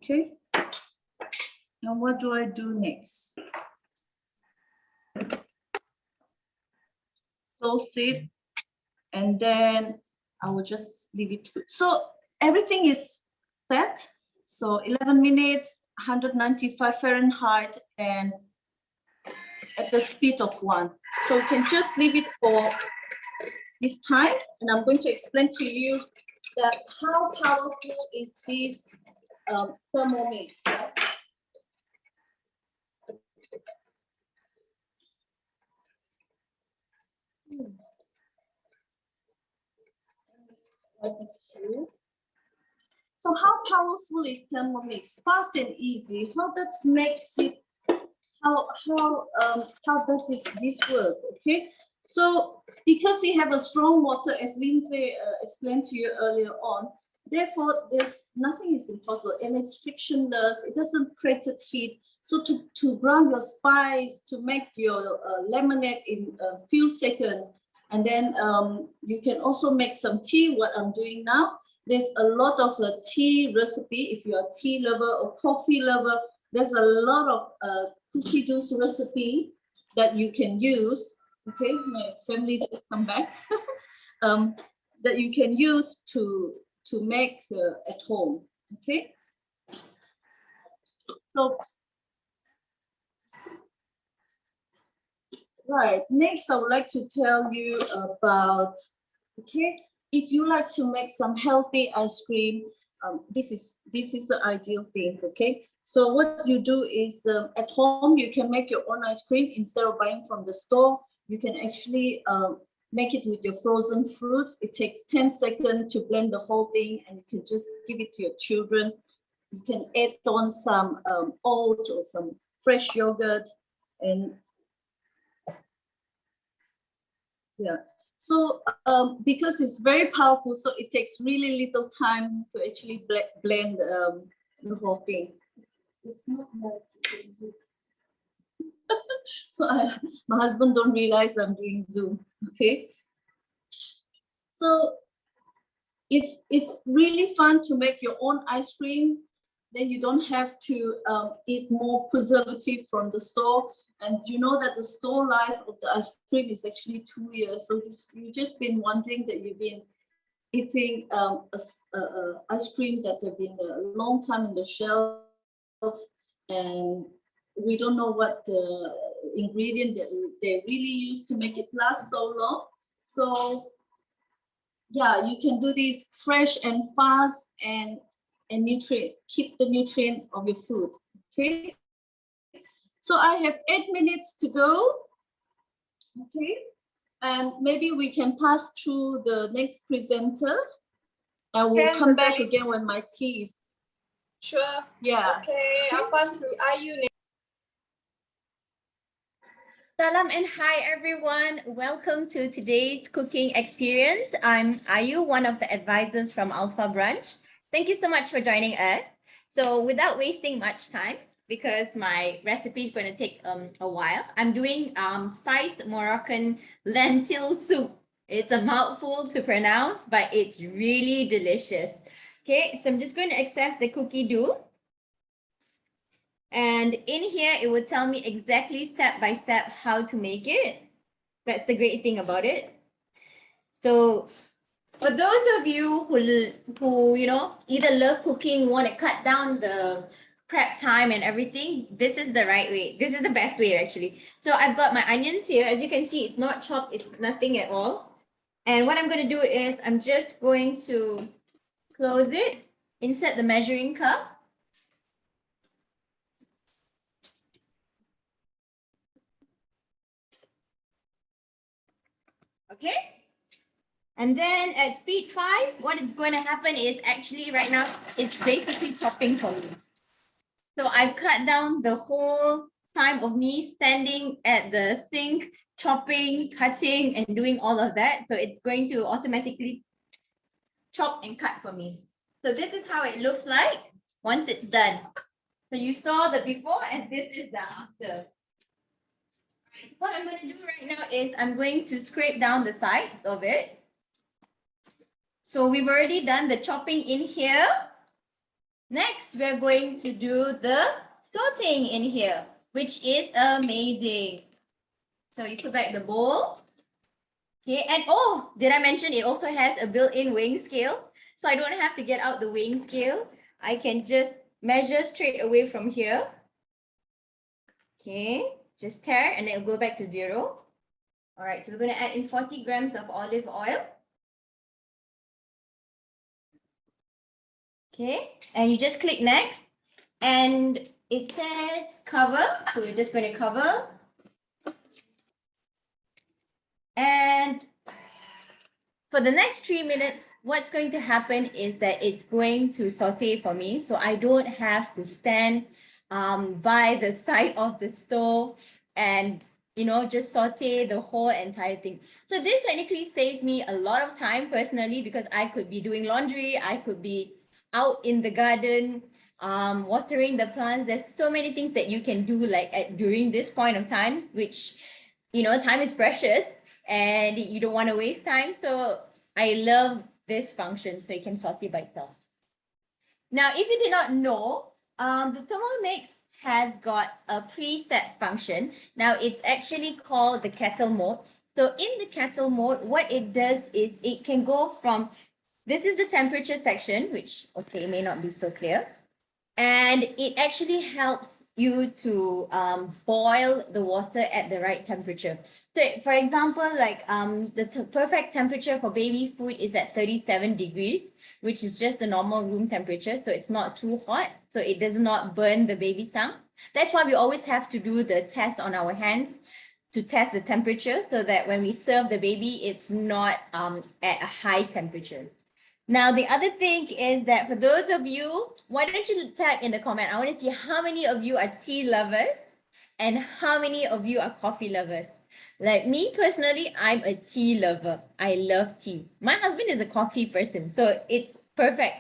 Okay, and what do I do next? Close it, and then I will just leave it. So everything is set. So 11 minutes, 195 Fahrenheit, and at the speed of 1. So you can just leave it for this time, and I'm going to explain to you that how powerful is this Thermomix. So how powerful is Thermomix? Fast and easy. How that makes it? How does this work? Okay. So because we have a strong motor, as Lindsay explained to you earlier on, therefore there's nothing is impossible, and it's frictionless. It doesn't create heat. So to ground your spice, to make your lemonade in a few seconds, and then you can also make some tea. What I'm doing now, there's a lot of tea recipe. If you're a tea lover or coffee lover, there's a lot of cookie dough recipe that you can use. Okay, my family just come back. That you can use to make at home. Okay. So, right. Next, I would like to tell you about. Okay, if you like to make some healthy ice cream, this is the ideal thing. Okay. So what you do is at home you can make your own ice cream instead of buying from the store. You can actually make it with your frozen fruits. It takes 10 seconds to blend the whole thing, and you can just give it to your children. You can add on some oat or some fresh yogurt, and yeah. So because it's very powerful, so it takes really little time to actually blend the whole thing. It's not like so my husband don't realize I'm doing Zoom. Okay. So it's really fun to make your own ice cream. Then you don't have to eat more preservative from the store. And you know that the store life of the ice cream is actually 2 years. So you've just been wondering that you've been eating ice cream that have been a long time in the shelf, and we don't know what the ingredient that they really use to make it last so long. So yeah, you can do this fresh and fast and nutrient, keep the nutrient of your food. Okay. So I have 8 minutes to go. Okay. And maybe we can pass through the next presenter, and we'll come back again when my tea is. Sure. Yeah. Okay, I'll pass to Ayu next. Salam and hi everyone. Welcome to today's cooking experience. I'm Ayu, one of the advisors from Alpha Branch. Thank you so much for joining us. So without wasting much time, because my recipe is going to take a while, I'm doing spiced Moroccan lentil soup. It's a mouthful to pronounce, but it's really delicious. Okay, so I'm just going to access the cookie dough. And in here, it will tell me exactly step by step how to make it. That's the great thing about it. So for those of you who you know, either love cooking, want to cut down the prep time and everything, this is the right way. This is the best way actually. So I've got my onions here. As you can see, it's not chopped, it's nothing at all. And what I'm going to do is I'm just going to close it, insert the measuring cup. Okay. And then at speed 5, what is going to happen is actually right now, it's basically chopping for me. So I've cut down the whole time of me standing at the sink, chopping, cutting, and doing all of that. So it's going to automatically chop and cut for me. So this is how it looks like once it's done. So you saw the before and this is the after. So what I'm going to do right now is I'm going to scrape down the sides of it. So we've already done the chopping in here. Next, we're going to do the sauteing in here, which is amazing. So you put back the bowl. Okay, and oh, did I mention it also has a built-in weighing scale? So I don't have to get out the weighing scale. I can just measure straight away from here. Okay, just tear and then it'll go back to 0. All right, so we're going to add in 40 grams of olive oil. Okay, and you just click next and it says cover. So we're just going to cover. And for the next 3 minutes, what's going to happen is that it's going to saute for me. So I don't have to stand by the side of the stove and, you know, just saute the whole entire thing. So this technically saves me a lot of time personally, because I could be doing laundry, I could be out in the garden, watering the plants. There's so many things that you can do like during this point of time, which, you know, time is precious and you don't want to waste time. So I love this function, so you can saute by itself. Now, if you did not know, the Thermomix has got a preset function. Now it's actually called the Kettle Mode. So in the Kettle Mode, what it does is it can go from, this is the temperature section, which, okay, may not be so clear. And it actually helps you to boil the water at the right temperature. So for example, like the perfect temperature for baby food is at 37 degrees, which is just the normal room temperature. So it's not too hot, so it does not burn the baby's tongue. That's why we always have to do the test on our hands to test the temperature so that when we serve the baby, it's not at a high temperature. Now, the other thing is that for those of you, why don't you type in the comment? I want to see how many of you are tea lovers and how many of you are coffee lovers. Like me personally, I'm a tea lover. I love tea. My husband is a coffee person, so it's perfect.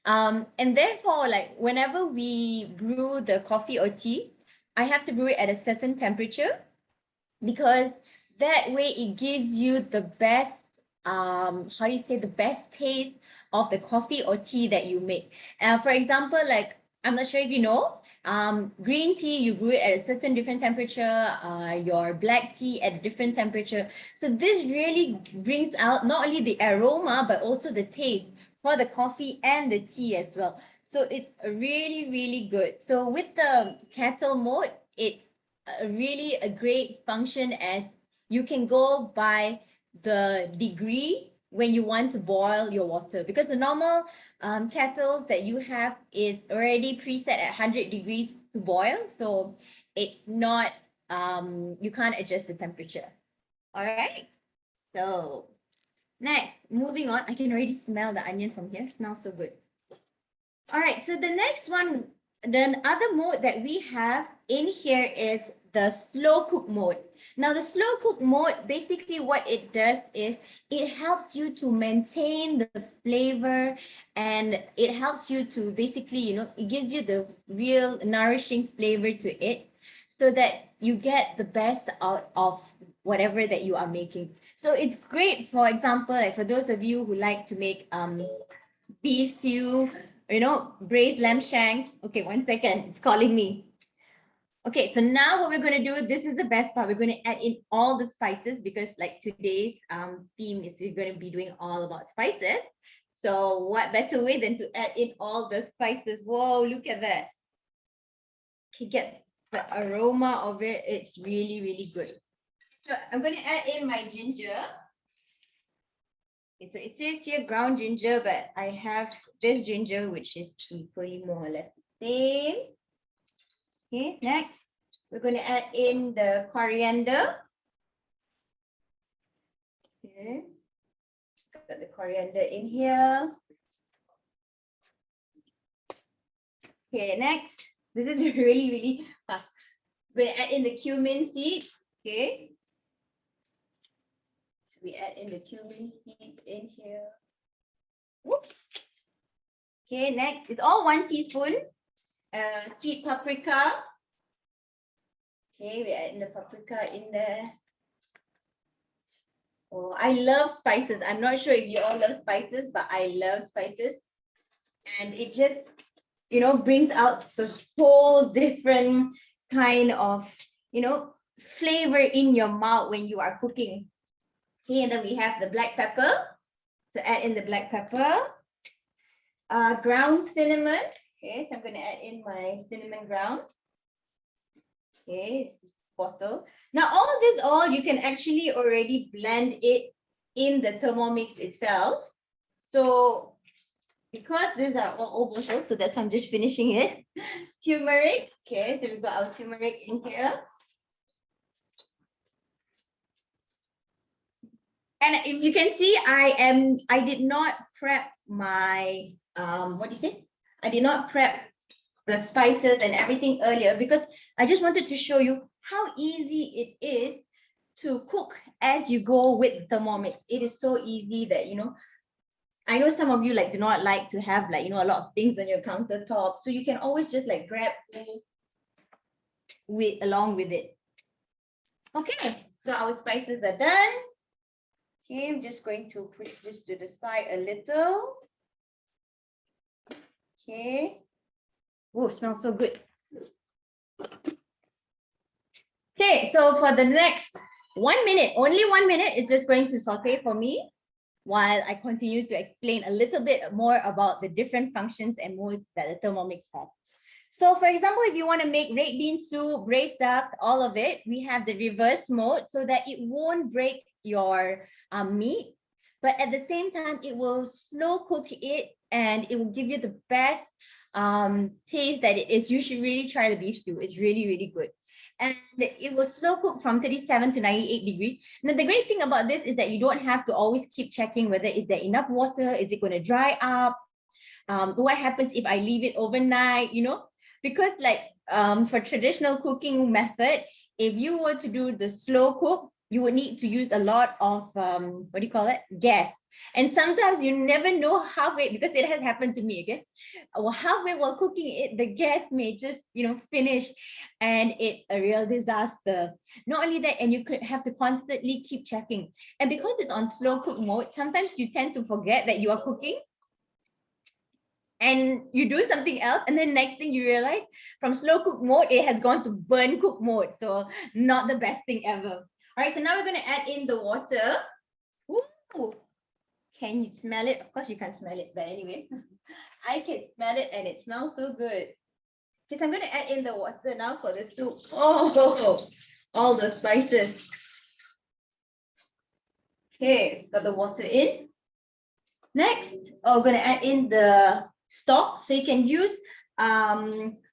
And therefore, like whenever we brew the coffee or tea, I have to brew it at a certain temperature because that way it gives you the best, how do you say, the best taste of the coffee or tea that you make. For example, like, I'm not sure if you know, green tea, you brew it at a certain different temperature, your black tea at a different temperature. So this really brings out not only the aroma, but also the taste for the coffee and the tea as well. So it's really, really good. So with the kettle mode, it's really a great function as you can go by the degree when you want to boil your water, because the normal kettles that you have is already preset at 100 degrees to boil, so it's not you can't adjust the temperature. All right, so next, moving on. I can already smell the onion from here. Smells so good. All right, so the next one, the other mode that we have in here is the slow cook mode. Now, the slow cook mode, basically what it does is it helps you to maintain the flavor, and it helps you to basically, you know, it gives you the real nourishing flavor to it so that you get the best out of whatever that you are making. So it's great, for example, like for those of you who like to make beef stew, you know, braised lamb shank. Okay, 1 second, it's calling me. Okay, so now what we're going to do, this is the best part. We're going to add in all the spices because like today's theme is we're going to be doing all about spices. So what better way than to add in all the spices? Whoa, look at that. You get the aroma of it. It's really, really good. So I'm going to add in my ginger. Okay, so it says here ground ginger, but I have this ginger, which is equally more or less the same. Okay, next, we're going to add in the coriander. Okay, got the coriander in here. Okay, next, this is really, really fast. We're going to add in the cumin seeds. Okay. We add in the cumin seeds in here. Whoops. Okay, next, it's all 1 teaspoon. Sweet paprika. Okay, we add in the paprika in there. Oh, I love spices. I'm not sure if you all love spices, but I love spices. And it just, you know, brings out the whole different kind of, you know, flavor in your mouth when you are cooking. Okay, and then we have the black pepper. So add in the black pepper. Ground cinnamon. Okay, so I'm going to add in my cinnamon ground. Okay, it's bottle. Now all you can actually already blend it in the Thermomix itself. So because these are all bottles, so that's why I'm just finishing it. Turmeric. Okay, so we've got our turmeric in here. And if you can see, I did not prep my what do you say? I did not prep the spices and everything earlier because I just wanted to show you how easy it is to cook as you go with the Thermomix. It is so easy that, you know, I know some of you like do not like to have like, you know, a lot of things on your countertop. So you can always just like grab along with it. Okay, so our spices are done. Okay, I'm just going to push this to the side a little. Okay. Oh, smells so good. Okay, so for the next 1 minute, only 1 minute, it's just going to saute for me while I continue to explain a little bit more about the different functions and modes that the Thermomix has. So for example, if you want to make red bean soup, braised duck, all of it, we have the reverse mode so that it won't break your meat, but at the same time, it will slow cook it and it will give you the best taste that it is. You should really try the beef stew. It's really, really good. and it will slow cook from 37 to 98 degrees. Now, the great thing about this is that you don't have to always keep checking whether is there enough water, is it going to dry up, what happens if I leave it overnight, because like for traditional cooking method, if you were to do the slow cook, you would need to use a lot of gas. And sometimes you never know halfway, because it has happened to me, okay? Well, halfway while cooking it, the gas may just, finish, and it's a real disaster. Not only that, and you could have to constantly keep checking. And because it's on slow cook mode, sometimes you tend to forget that you are cooking, and you do something else, and then next thing you realize from slow cook mode, it has gone to burn cook mode. So not the best thing ever. All right, so now we're going to add in the water. Ooh, can you smell it? Of course you can't smell it, but anyway, I can smell it and it smells so good. Because I'm going to add in the water now for the soup. Oh, all the spices. Okay, got the water in. Next, we're going to add in the stock. So you can use,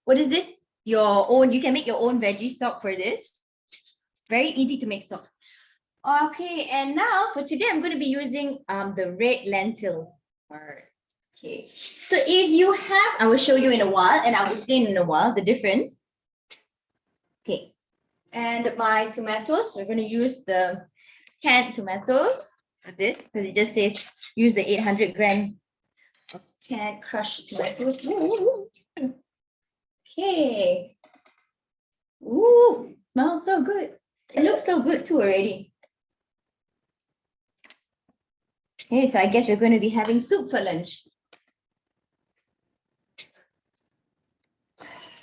what is this? Your own, you can make your own veggie stock for this. Very easy to make stock. Okay, and now for today, I'm going to be using the red lentil. All right. Okay, so if you have, I will show you in a while, and I will explain in a while the difference. Okay, and my tomatoes, we're going to use the canned tomatoes for this, because it just says use the 800 gram of canned crushed tomatoes. Ooh. Okay. Ooh, smells so good. It looks so good too already. Okay, so I guess we're going to be having soup for lunch.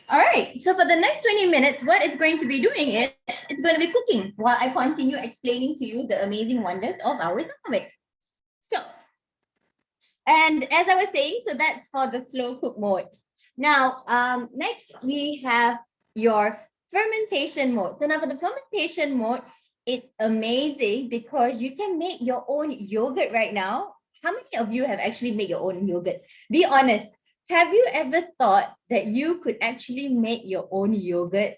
All right, so for the next 20 minutes, what it's going to be doing is it's going to be cooking while I continue explaining to you the amazing wonders of our Thermomix. So, and as I was saying, so that's for the slow cook mode. Now, next we have your fermentation mode. So now for the fermentation mode, it's amazing because you can make your own yogurt right now. How many of you have actually made your own yogurt? Be honest. Have you ever thought that you could actually make your own yogurt?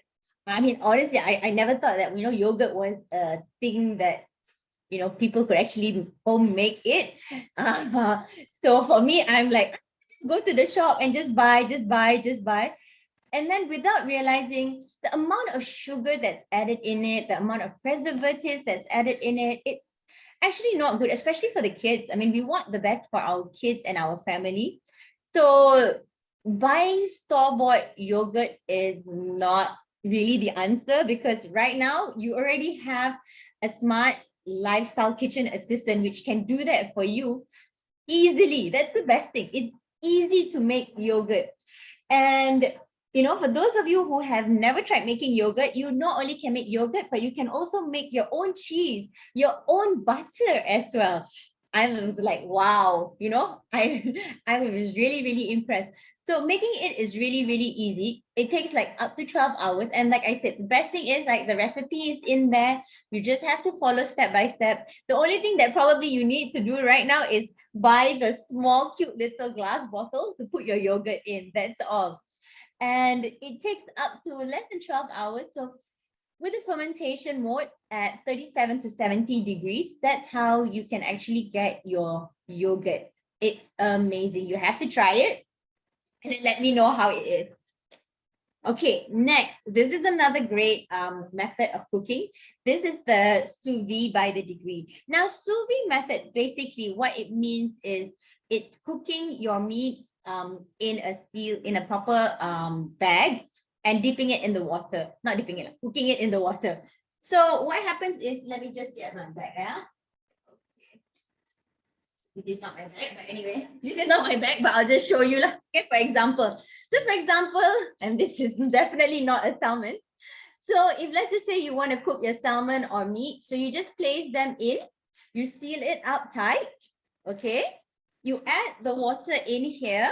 I mean, honestly, I never thought that, yogurt was a thing that, people could actually home make it. So for me, I'm like, go to the shop and just buy. And then without realizing the amount of sugar that's added in it, the amount of preservatives that's added in it, it's actually not good, especially for the kids. I mean, we want the best for our kids and our family. So buying store-bought yogurt is not really the answer, because right now you already have a smart lifestyle kitchen assistant which can do that for you easily. That's the best thing. It's easy to make yogurt. And for those of you who have never tried making yogurt, you not only can make yogurt, but you can also make your own cheese, your own butter as well. I was like, wow, I was really, really impressed. So making it is really, really easy. It takes like up to 12 hours. And like I said, the best thing is like the recipe is in there. You just have to follow step by step. The only thing that probably you need to do right now is buy the small, cute little glass bottle to put your yogurt in. That's all. And it takes up to less than 12 hours. So with the fermentation mode at 37 to 70 degrees, that's how you can actually get your yogurt. It's amazing. You have to try it and then let me know how it is. Okay, next, this is another great method of cooking. This is the sous vide by the degree. Now, sous vide method, basically what it means is it's cooking your meat in a proper bag and dipping it in the water. Not dipping it, cooking it in the water. So what happens is, let me just get my bag out. This is not my bag, but anyway, this is not my bag, but I'll just show you. Okay, for example. So for example, and this is definitely not a salmon. So if let's just say you want to cook your salmon or meat, so you just place them in, you seal it up tight, okay? You add the water in here,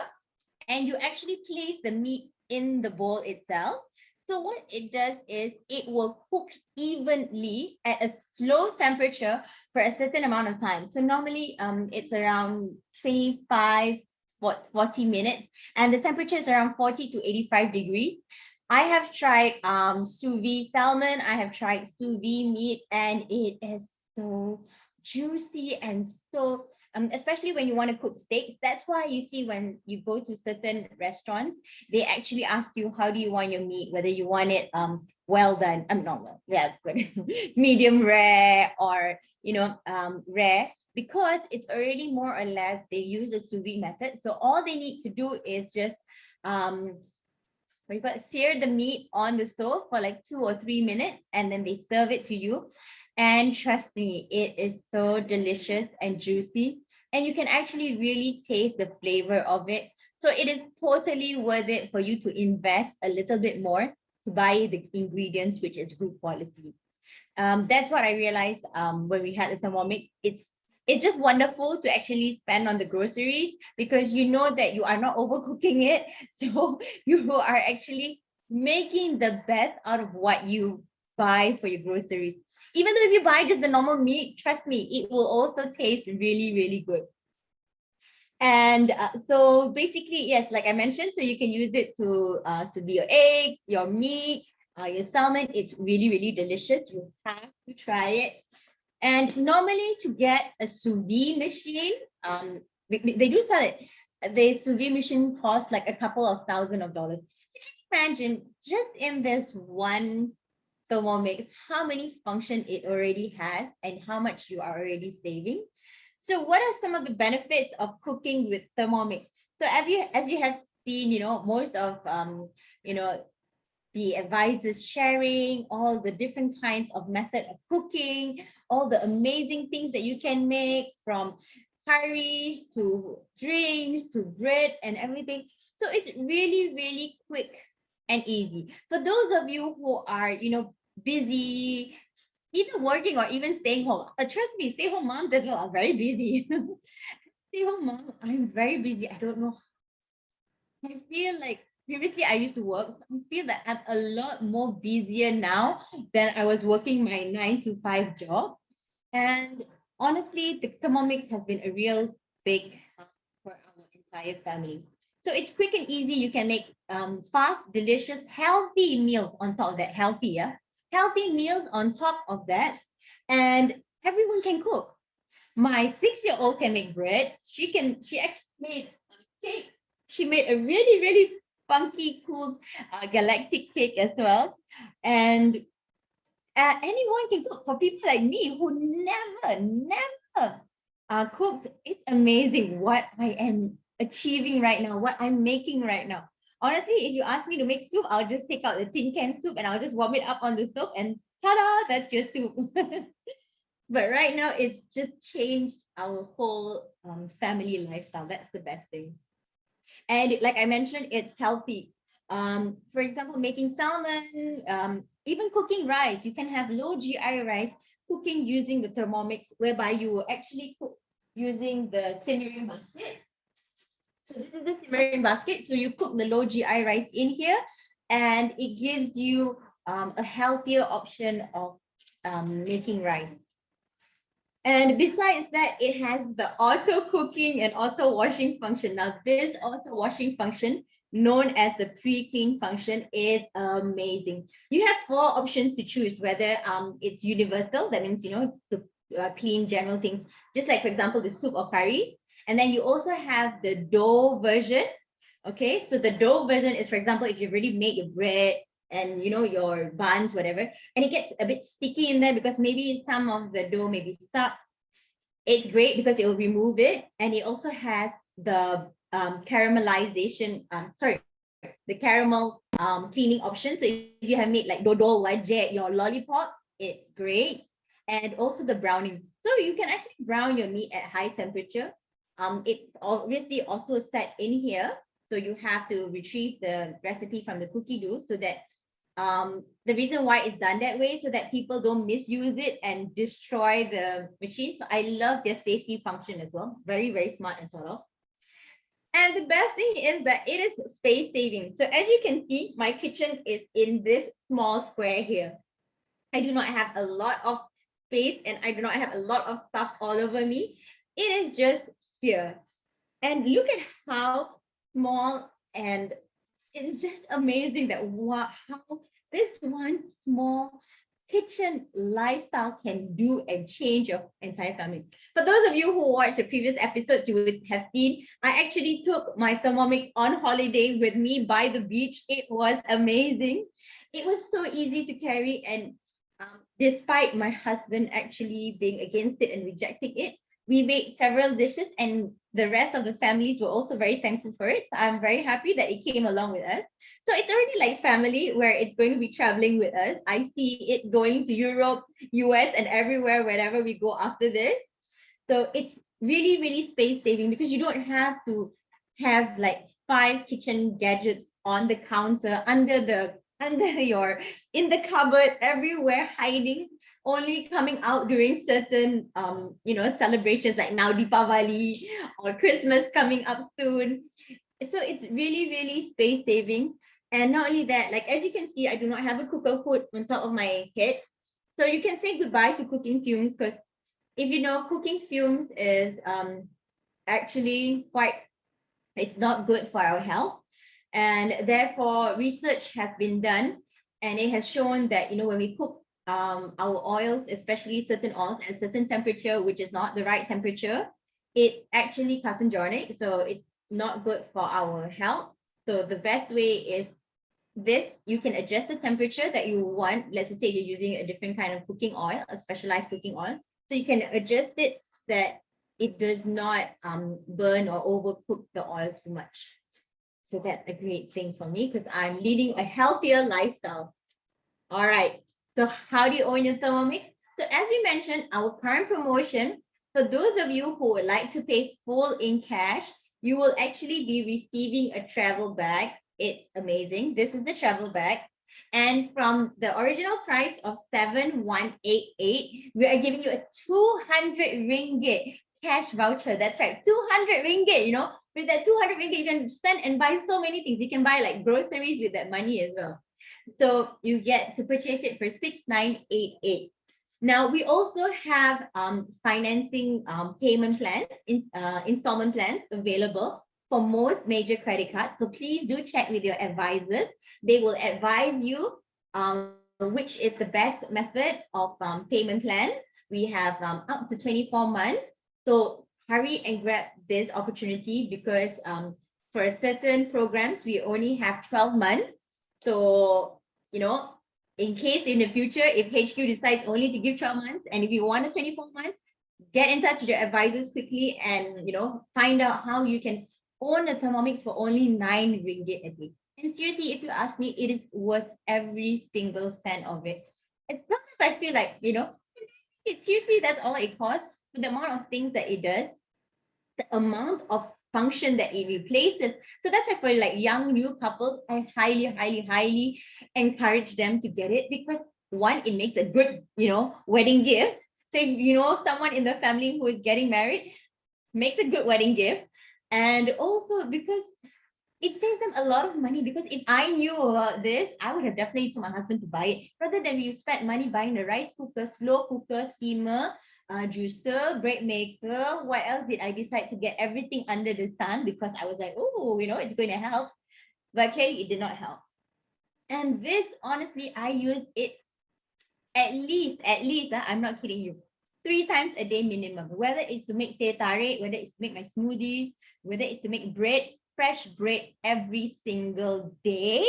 and you actually place the meat in the bowl itself. So what it does is it will cook evenly at a slow temperature for a certain amount of time. So normally it's around 25, 40 minutes, and the temperature is around 40 to 85 degrees. I have tried sous vide salmon, I have tried sous vide meat, and it is so juicy and so especially when you want to cook steaks. That's why you see when you go to certain restaurants, they actually ask you how do you want your meat, whether you want it well done, not well, yeah, good, medium rare or rare, because it's already more or less they use the sous vide method. So all they need to do is just sear the meat on the stove for like 2 or 3 minutes, and then they serve it to you. And trust me, it is so delicious and juicy, and you can actually really taste the flavor of it. So it is totally worth it for you to invest a little bit more to buy the ingredients, which is good quality. That's what I realized when we had the Thermomix. It's just wonderful to actually spend on the groceries because you know that you are not overcooking it. So you are actually making the best out of what you buy for your groceries. Even though if you buy just the normal meat, trust me, it will also taste really, really good. And so basically, yes, like I mentioned, so you can use it to be your eggs, your meat, your salmon. It's really, really delicious. You have to try it. And normally to get a sous vide machine, they do sell it. The sous vide machine costs like a couple of $1,000s. Imagine just in this one Thermomix, how many functions it already has and how much you are already saving. So what are some of the benefits of cooking with Thermomix? So as you have seen, most of the advisors sharing all the different kinds of method of cooking, all the amazing things that you can make, from curries to drinks to bread and everything. So it's really, really quick and easy. For those of you who are, busy, either working or even staying home, trust me, stay home moms as well are very busy. Stay home mom, I'm very busy. I don't know. I feel like previously I used to work. So I feel that I'm a lot more busier now than I was working my 9 to 5 job. And honestly, the Thermomix has been a real big help for our entire family. So it's quick and easy. You can make fast, delicious, healthy meals on top of that. Healthy, yeah? Healthy meals on top of that. And everyone can cook. My 6-year-old can make bread. She actually made a cake. She made a really, really funky, cool galactic cake as well. And anyone can cook. For people like me who never cooked, it's amazing what I am achieving right now, what I'm making right now. Honestly, if you ask me to make soup, I'll just take out the tin can soup and I'll just warm it up on the stove and ta-da, that's your soup. But right now, it's just changed our whole family lifestyle. That's the best thing. And like I mentioned, it's healthy. For example, making salmon, even cooking rice. You can have low GI rice cooking using the Thermomix, whereby you will actually cook using the simmering basket. So this is the simmering basket. So you cook the low GI rice in here, and it gives you a healthier option of making rice. And besides that, it has the auto cooking and auto washing function. Now, this auto washing function, known as the pre-clean function, is amazing. You have 4 options to choose, whether it's universal, that means, to clean general things, just like, for example, the soup or curry. And then you also have the dough version. Okay, so the dough version is, for example, if you've already made your bread and your buns, whatever, and it gets a bit sticky in there because maybe some of the dough may be stuck. It's great because it will remove it, and it also has the caramelization. The caramel cleaning option. So if you have made like dodol wajek, your lollipop, it's great, and also the browning. So you can actually brown your meat at high temperature. It's obviously also set in here. So you have to retrieve the recipe from the cookie dough so that the reason why it's done that way, so that people don't misuse it and destroy the machine. So I love their safety function as well. Very, very smart and thought of. And the best thing is that it is space saving. So as you can see, my kitchen is in this small square here. I do not have a lot of space and I do not have a lot of stuff all over me. It is just here. And look at how small and it's just amazing that wow, how this one small kitchen lifestyle can do and change your entire family. For those of you who watched the previous episodes, you would have seen I actually took my Thermomix on holiday with me by the beach. It was amazing. It was so easy to carry, and despite my husband actually being against it and rejecting it, we made several dishes, and the rest of the families were also very thankful for it. So I'm very happy that it came along with us. So it's already like family where it's going to be traveling with us. I see it going to Europe, US, and everywhere, wherever we go after this. So it's really, really space saving because you don't have to have like 5 kitchen gadgets on the counter, under your in the cupboard, everywhere hiding, only coming out during certain celebrations like now Deepavali or Christmas coming up soon. So it's really, really space saving. And not only that, like as you can see, I do not have a cooker hood on top of my head. So you can say goodbye to cooking fumes, because if you know, cooking fumes is actually quite, it's not good for our health. And therefore, research has been done, and it has shown that, when we cook our oils, especially certain oils at a certain temperature, which is not the right temperature, it actually carcinogenic. So it's not good for our health. So the best way is this. You can adjust the temperature that you want. Let's say if you're using a different kind of cooking oil, a specialized cooking oil. So you can adjust it that it does not burn or overcook the oil too much. So that's a great thing for me because I'm leading a healthier lifestyle. All right. So how do you own your Thermomix? So as we mentioned, our current promotion, for those of you who would like to pay full in cash, you will actually be receiving a travel bag. It's amazing. This is the travel bag. And from the original price of 7,188, we are giving you a 200 ringgit cash voucher. That's right, 200 ringgit, with that 200 ringgit, you can spend and buy so many things. You can buy like groceries with that money as well. So you get to purchase it for 6,988. Now we also have financing payment plans, installment plans available for most major credit cards. So please do check with your advisors. They will advise you which is the best method of payment plan. We have up to 24 months. So hurry and grab this opportunity because for certain programs, we only have 12 months. So, in case in the future, if HQ decides only to give 12 months, and if you want a 24 months, get in touch with your advisors quickly and, find out how you can own a Thermomix for only 9 ringgit a day. And seriously, if you ask me, it is worth every single cent of it. It's sometimes I feel like, seriously, that's all it costs for the amount of things that it does, the amount of function that it replaces. So that's why for like young new couples, I highly, highly, highly encourage them to get it because one, it makes a good, wedding gift. So if you know someone in the family who is getting married, makes a good wedding gift. And also because it saves them a lot of money, because if I knew about this, I would have definitely told my husband to buy it rather than you spend money buying the rice cooker, slow cooker, steamer, juicer, bread maker. What else did I decide to get? Everything under the sun because I was like, oh, it's going to help. But clearly it did not help. And this, honestly, I use it at least, I'm not kidding you, 3 times a day minimum, whether it's to make teh tarik, whether it's to make my smoothies, whether it's to make bread, fresh bread every single day.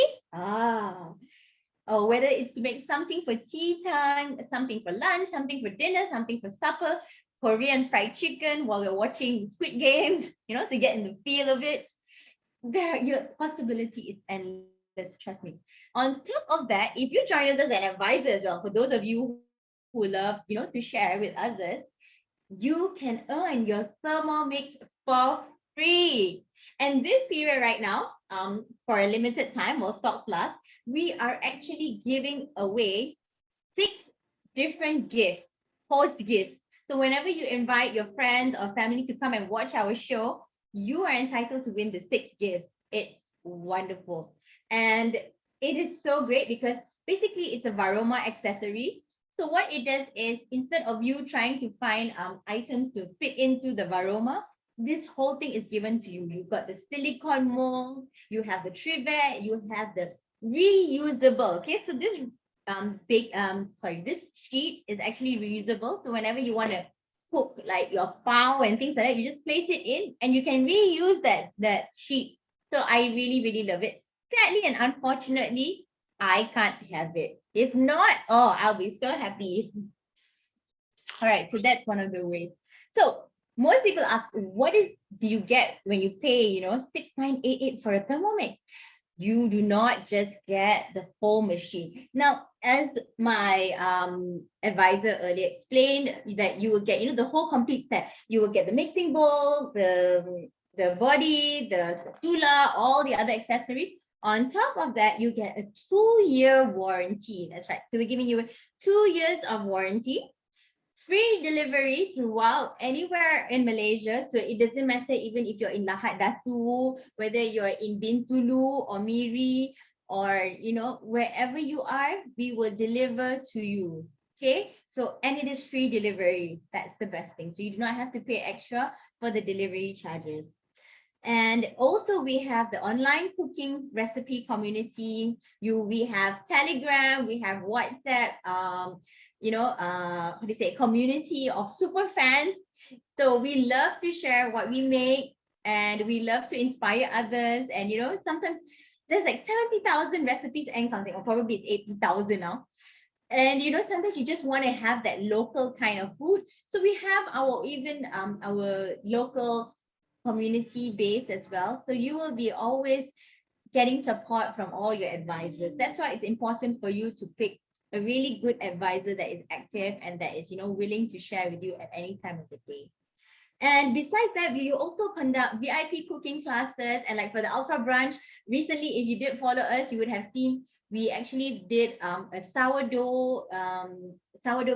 Or whether it's to make something for tea time, something for lunch, something for dinner, something for supper, Korean fried chicken while we're watching Squid Games, to get in the feel of it. Your possibility is endless, trust me. On top of that, if you join us as an advisor as well, for those of you who love, to share with others, you can earn your Thermomix for free. And this period right now, for a limited time while stock lasts, we are actually giving away 6 different gifts, host gifts. So whenever you invite your friends or family to come and watch our show, you are entitled to win the 6 gifts. It's wonderful. And it is so great because basically it's a Varoma accessory. So what it does is instead of you trying to find items to fit into the Varoma, this whole thing is given to you. You've got the silicone mold, you have the trivet, you have the reusable. Okay, so this this sheet is actually reusable. So whenever you want to cook like your pao and things like that, you just place it in and you can reuse that sheet. So I really love it. Sadly and unfortunately, I can't have it. If not, oh, I'll be so happy. All right, so that's one of the ways. So most people ask, what do you get when you pay, 6,988 for a Thermomix? You do not just get the whole machine. Now, as my advisor earlier explained, that you will get, the whole complete set. You will get the mixing bowl, the body, the spatula, all the other accessories. On top of that, you get a 2-year warranty. That's right. So we're giving you 2 years of warranty. Free delivery throughout anywhere in Malaysia. So it doesn't matter even if you're in Lahad Datu, whether you're in Bintulu or Miri, or wherever you are, we will deliver to you. Okay, so and it is free delivery. That's the best thing. So you do not have to pay extra for the delivery charges. And also we have the online cooking recipe community. We have Telegram, we have WhatsApp, community of super fans. So we love to share what we make and we love to inspire others. And sometimes there's like 70,000 recipes and counting, or probably it's 80,000 now. And sometimes you just want to have that local kind of food. So we have our local community base as well. So you will be always getting support from all your advisors. That's why it's important for you to pick a really good advisor that is active and that is, willing to share with you at any time of the day. And besides that, we also conduct VIP cooking classes. And like for the Ultra branch, recently, if you did follow us, you would have seen we actually did a sourdough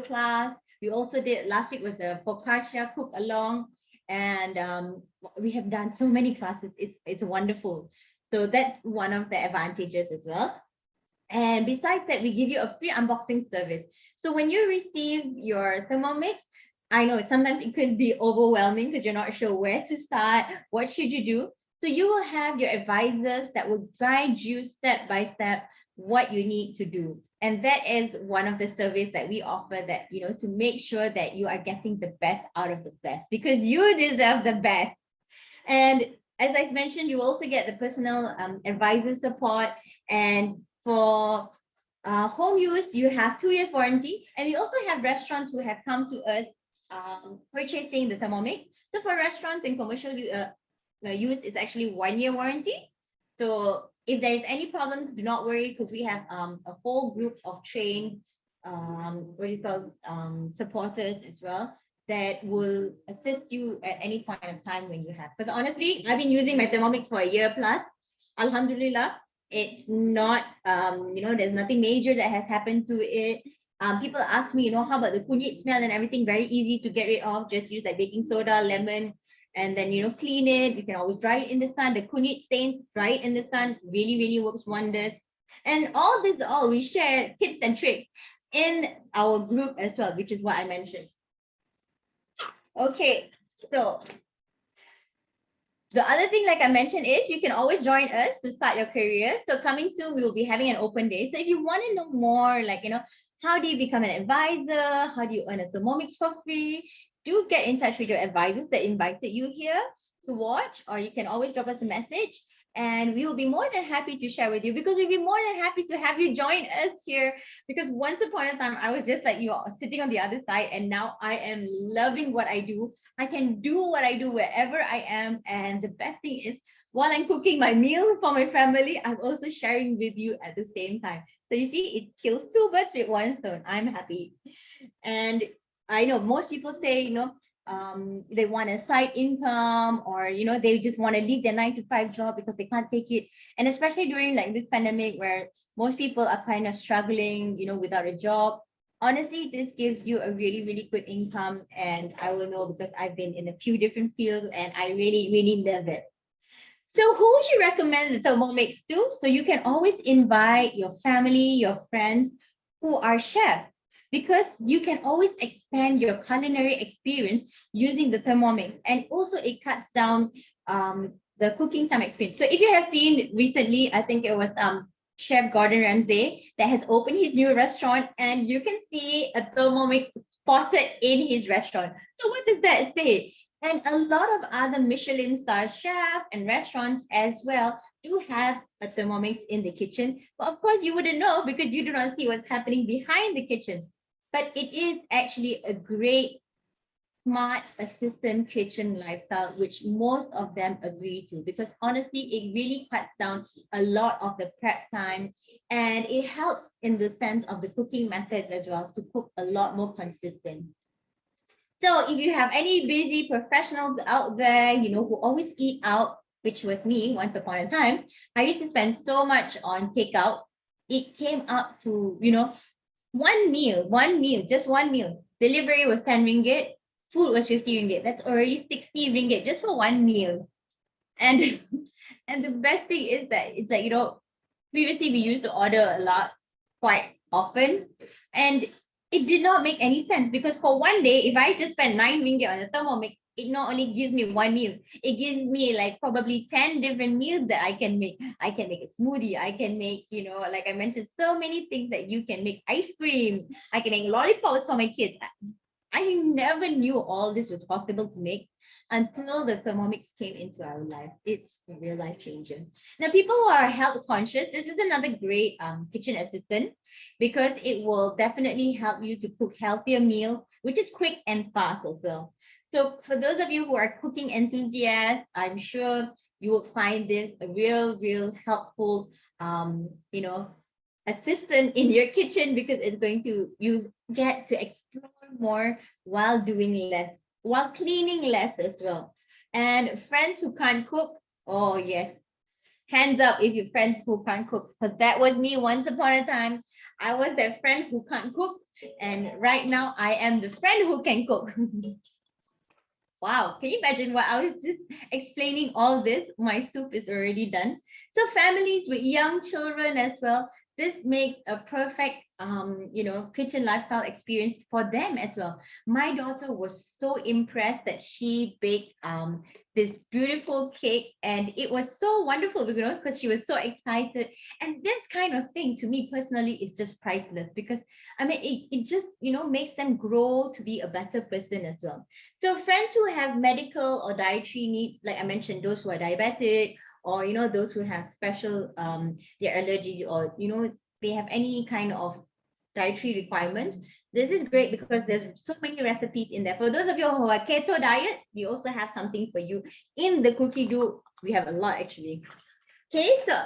class. We also did, last week was the focaccia cook along. And we have done so many classes. It's wonderful. So that's one of the advantages as well. And besides that, we give you a free unboxing service. So when you receive your Thermomix, I know sometimes it could be overwhelming because you're not sure where to start. What should you do? So you will have your advisors that will guide you step by step what you need to do. And that is one of the surveys that we offer, that, to make sure that you are getting the best out of the best, because you deserve the best. And as I mentioned, you also get the personal advisor support. And for home use, you have 2 years warranty. And we also have restaurants who have come to us purchasing the Thermomix. So for restaurants and commercial use, it's actually 1 year warranty. So if there is any problems, do not worry, because we have a whole group of trained supporters as well that will assist you at any point of time when you have. Because honestly, I've been using my Thermomix for 1 year plus. Alhamdulillah, it's not, there's nothing major that has happened to it. People ask me, how about the kunyit smell and everything? Very easy to get rid of. Just use like baking soda, lemon, and then, clean it. You can always dry it in the sun. The kunyit stains, dry it in the sun. Really works wonders. And all this, we share tips and tricks in our group as well, which is what I mentioned. Okay, so the other thing, like I mentioned, is you can always join us to start your career. So coming soon, we will be having an open day. So if you want to know more, like, how do you become an advisor? How do you earn a Thermomix for free? Do get in touch with your advisors that invited you here to watch, or you can always drop us a message. And we will be more than happy to share with you, because we'll be more than happy to have you join us here. Because once upon a time, I was just like you, sitting on the other side, and now I am loving what I do. I can do what I do wherever I am. And the best thing is, while I'm cooking my meal for my family, I'm also sharing with you at the same time. So you see, it kills 2 birds with 1 stone. I'm happy. And I know most people say, they want a side income, or they just want to leave their 9-to-5 job because they can't take it. And especially during like this pandemic, where most people are kind of struggling, without a job. Honestly, this gives you a really good income, and I will know because I've been in a few different fields and I really love it. So who would you recommend the Thermomix to? So you can always invite your family, your friends who are chefs. because you can always expand your culinary experience using the Thermomix, and also it cuts down the cooking time experience. So if you have seen recently, I think it was Chef Gordon Ramsay that has opened his new restaurant, and you can see a Thermomix spotted in his restaurant. So what does that say? And a lot of other Michelin star chefs and restaurants as well do have a Thermomix in the kitchen. But of course, you wouldn't know because you do not see what's happening behind the kitchen. But it is actually a great smart assistant kitchen lifestyle, which most of them agree to, because honestly, it really cuts down a lot of the prep time, and it helps in the sense of the cooking methods as well to cook a lot more consistent. So if you have any busy professionals out there, who always eat out, which was me once upon a time, I used to spend so much on takeout. It came up to, one meal, just one meal. Delivery was 10 ringgit, food was 50 ringgit. That's already 60 ringgit just for one meal. And and the best thing is that it's like, previously we used to order a lot quite often, and it did not make any sense because for one day, if I just spend 9 ringgit on the Thermomix, it not only gives me one meal, it gives me like probably 10 different meals that I can make. I can make a smoothie. I can make, like I mentioned, so many things that you can make. Ice cream. I can make lollipops for my kids. I never knew all this was possible to make until the Thermomix came into our life. It's a real life changer. Now, people who are health conscious, this is another great kitchen assistant because it will definitely help you to cook healthier meals, which is quick and fast as well. So for those of you who are cooking enthusiasts, I'm sure you will find this a real helpful, assistant in your kitchen because it's going to, you get to explore more while doing less, while cleaning less as well. And friends who can't cook, oh yes, hands up if you're friends who can't cook, because that was me once upon a time. I was that friend who can't cook, and right now I am the friend who can cook. Wow, can you imagine what I was just explaining all this? My soup is already done. So families with young children as well, this makes a perfect kitchen lifestyle experience for them as well. My daughter was so impressed that she baked this beautiful cake, and it was so wonderful, because she was so excited. And this kind of thing to me personally is just priceless, because I mean it just makes them grow to be a better person as well. So friends who have medical or dietary needs, like I mentioned, those who are diabetic, or those who have special their allergy, or they have any kind of dietary requirements, this is great because there's so many recipes in there. For those of you who are keto diet, we also have something for you in the cookie dough. We have a lot actually. Okay, so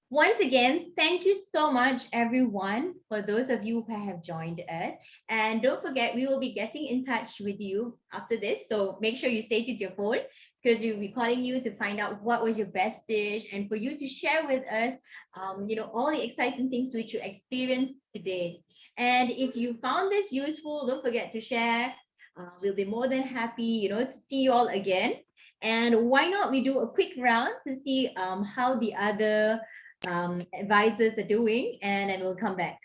once again, thank you so much everyone for those of you who have joined us. And don't forget, we will be getting in touch with you after this. So make sure you stay to your phone, because we'll be calling you to find out what was your best dish, and for you to share with us, all the exciting things which you experienced today. And if you found this useful, don't forget to share. We'll be more than happy, to see you all again. And why not we do a quick round to see how the other advisors are doing, and then we'll come back.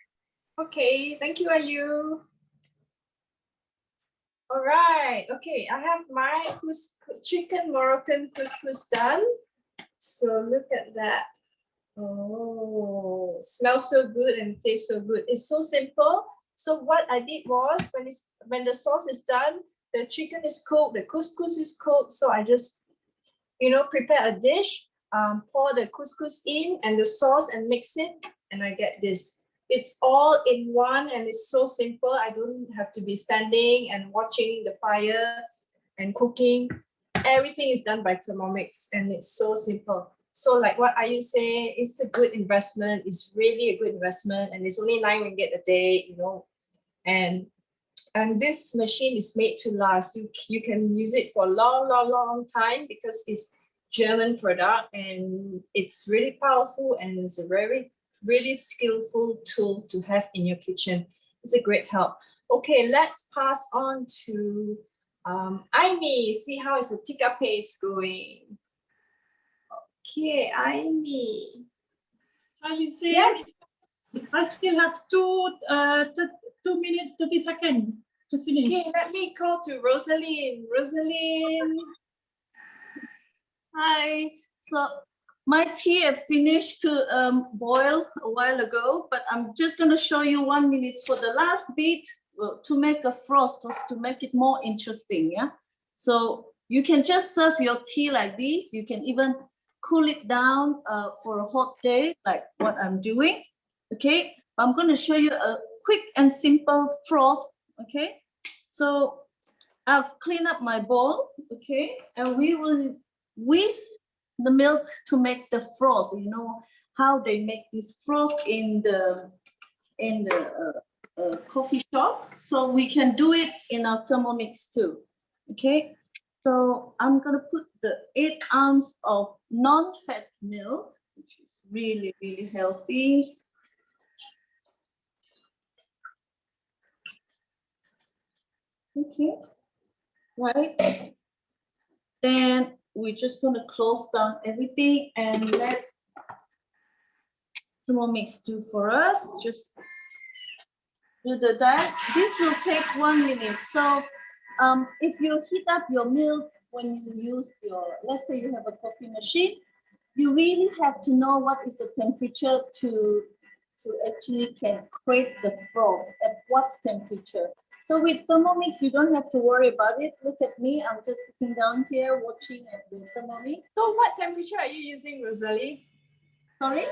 Okay, thank you, Ayu. All right, okay, I have my chicken Moroccan couscous done. So look at that. Oh, smells so good and tastes so good. It's so simple. So what I did was, when the sauce is done, the chicken is cooked, the couscous is cooked. So I just, prepare a dish, pour the couscous in and the sauce and mix it, and I get this. It's all in one, and it's so simple. I don't have to be standing and watching the fire and cooking. Everything is done by Thermomix, and it's so simple. So like what Ayu say, it's a good investment. It's really a good investment, and it's only 9 ringgit a day, And this machine is made to last. You can use it for a long time because it's German product, and it's really powerful, and it's a really skillful tool to have in your kitchen. It's a great help. Okay, let's pass on to Aimee. See how is the tikka paste going? Okay, Aimee. Alicia, Yes. I still have two 2 minutes, 30 seconds to finish. Okay, let me call to Rosaline. Rosaline. Hi. So my tea have finished to boil a while ago, but I'm just going to show you 1 minute for the last bit to make a frost, just to make it more interesting. Yeah. So you can just serve your tea like this. You can even cool it down for a hot day, like what I'm doing. Okay. I'm going to show you a quick and simple frost. Okay. So I'll clean up my bowl. Okay. And we will whisk the milk to make the frost. You know how they make this frost in the coffee shop. So we can do it in our Thermomix too. Okay. So I'm gonna put the 8 ounces of non-fat milk, which is really, really healthy. Okay. Right. Then we're just gonna close down everything and let Thermomix do for us. Just do the diet. This will take 1 minute. So if you heat up your milk when you use your, let's say you have a coffee machine, you really have to know what is the temperature to actually can create the froth, at what temperature. So with Thermomix, you don't have to worry about it. Look at me, I'm just sitting down here watching at the Thermomix. So what temperature are you using, Rosalie? Sorry?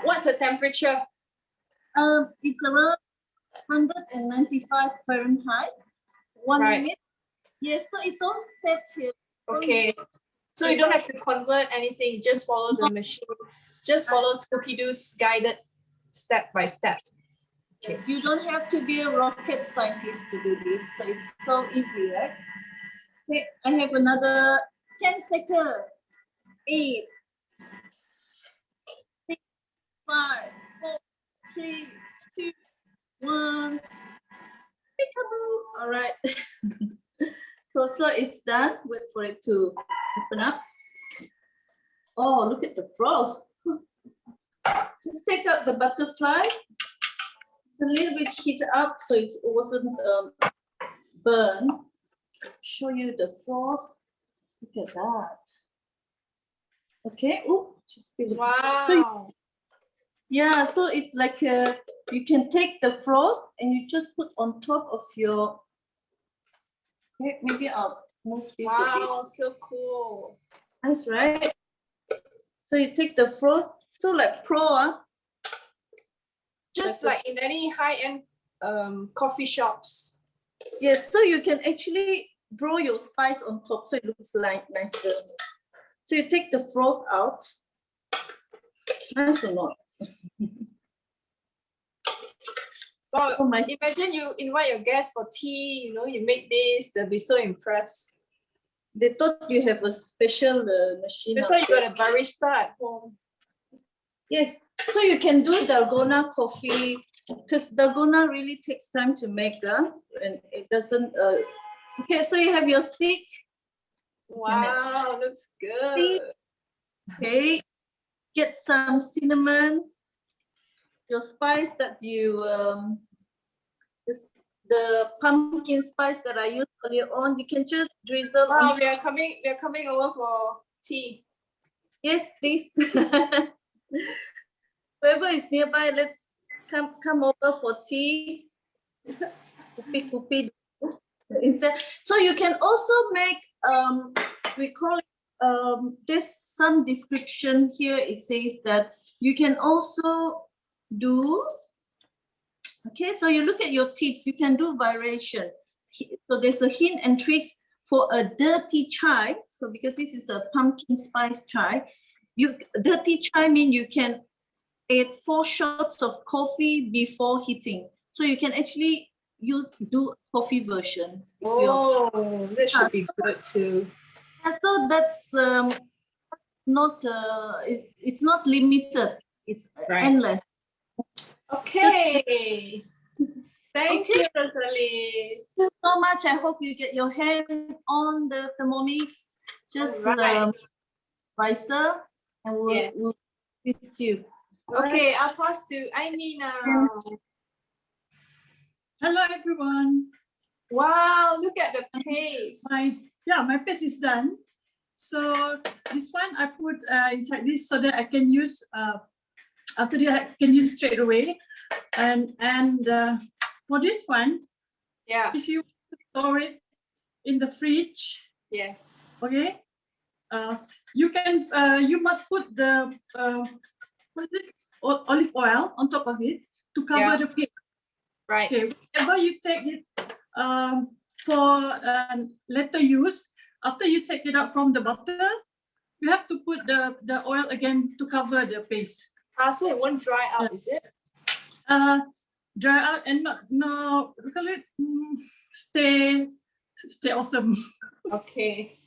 What's the temperature? It's around 195 Fahrenheit. 1 Right. minute. Yes, so it's all set here. Okay. So you don't have to convert anything, just follow the machine. Just follow Tokido's guided step by step. Yes, you don't have to be a rocket scientist to do this. So it's so easy, right? Okay, I have another 10 seconds. 8, 6, 5, 4, 3, 2, 1. Peekaboo. All right. So it's done. Wait for it to open up. Oh, look at the frost. Just take out the butterfly. It's a little bit heated up so it wasn't burned. Show you the frost. Look at that. Okay. Oh, just Wow. yeah. So it's like you can take the frost and you just put on top of your. Okay, maybe I'll move this a bit. Wow, so cool. Nice, right? So you take the frost. So like pro, Just like in any high-end coffee shops. yes. So you can actually draw your spice on top, so it looks like nicer. So you take the froth out. Nice or not? So Oh, my. imagine you invite your guests for tea, you know, you make this, they'll be so impressed. They thought you have a special machine. They out thought you there. got a barista at home. Yes. So you can do dalgona coffee because dalgona really takes time to make, and it doesn't. Okay, so you have your stick. Wow, looks good. Okay, get some cinnamon. Your spice that you the pumpkin spice that I used earlier on, you can just drizzle Wow, on. we are coming over for tea. Yes, please. Whoever is nearby, let's come over for tea. Kupi. Instead, so you can also make we call it there's some description here. It says that you can also do. Okay, so you look at your tips, you can do variation. So there's a hint and tricks for a dirty chai. So because this is a pumpkin spice chai, dirty chai means you can add 4 shots of coffee before heating. So you can actually do coffee version. Oh, that should be good too. Yeah, so that's not it's not limited. It's endless. Okay. Thank you, Rosalie. Thank you so much. I hope you get your hand on the Thermomix. Just riser, and we'll assist you. Okay, I'll pass to Amy now. Hello everyone. Wow, look at the paste. My paste is done. So this one I put inside this so that I can use after that I can use straight away. And for this one, Yeah, if you store it in the fridge, yes. okay, you can you must put the what is it? Olive oil on top of it to cover Yeah. the paste. Right. Okay, whenever you take it for later use, after you take it out from the bottle, you have to put the oil again to cover the paste. So it won't dry out, is it? Dry out and call it stay awesome. Okay.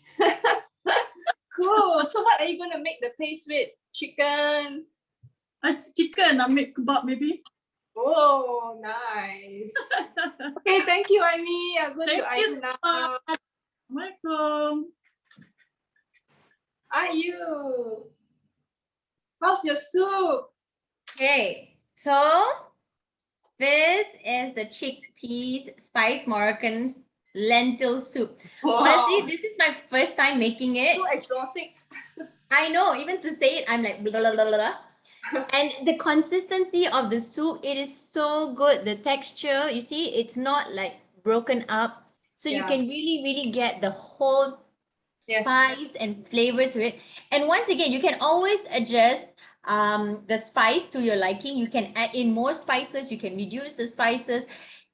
Cool. So what are you going to make the paste with? Chicken? It's chicken. I make kebab maybe. Oh, nice. Okay, thank you, Amy. I'll go Thank to you Ayu so now. much. Welcome. Ayu, how's your soup? Okay, so this is the chickpeas spice Moroccan lentil soup. Honestly, this is my first time making it. So exotic. I know, even to say it, I'm like blah, blah, blah, blah, blah. And the consistency of the soup, it is so good. The texture, you see, it's not like broken up. So you Yeah. can really, really get the whole Yes. spice and flavor to it. And once again, you can always adjust the spice to your liking. You can add in more spices, you can reduce the spices,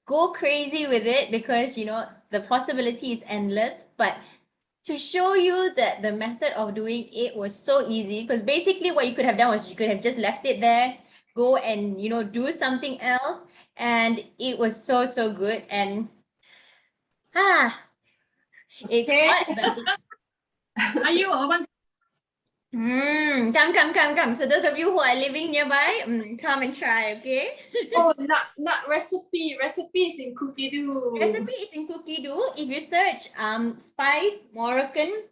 go crazy with it because you know the possibility is endless. But to show you that the method of doing it was so easy, because basically what you could have done was you could have just left it there, go and you know do something else, and it was so good. And it's Okay. hot, but it's Are you one? come. So those of you who are living nearby, come and try, okay? Oh, not recipe. Recipe is in Cookie Doo. Recipe is in Cookie Doo. If you search spice Moroccan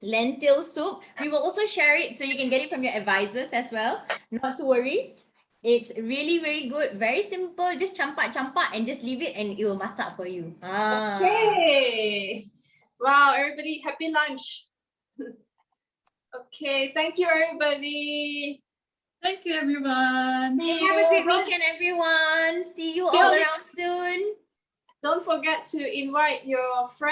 lentil soup, we will also share it so you can get it from your advisors as well. Not to worry. It's really very good, very simple. Just campak and just leave it and it will masak for you. Okay. Wow, everybody, happy lunch. Okay, thank you, everybody. Thank you, everyone. Hey, have a great weekend, everyone. See you all around soon. Don't forget to invite your friends.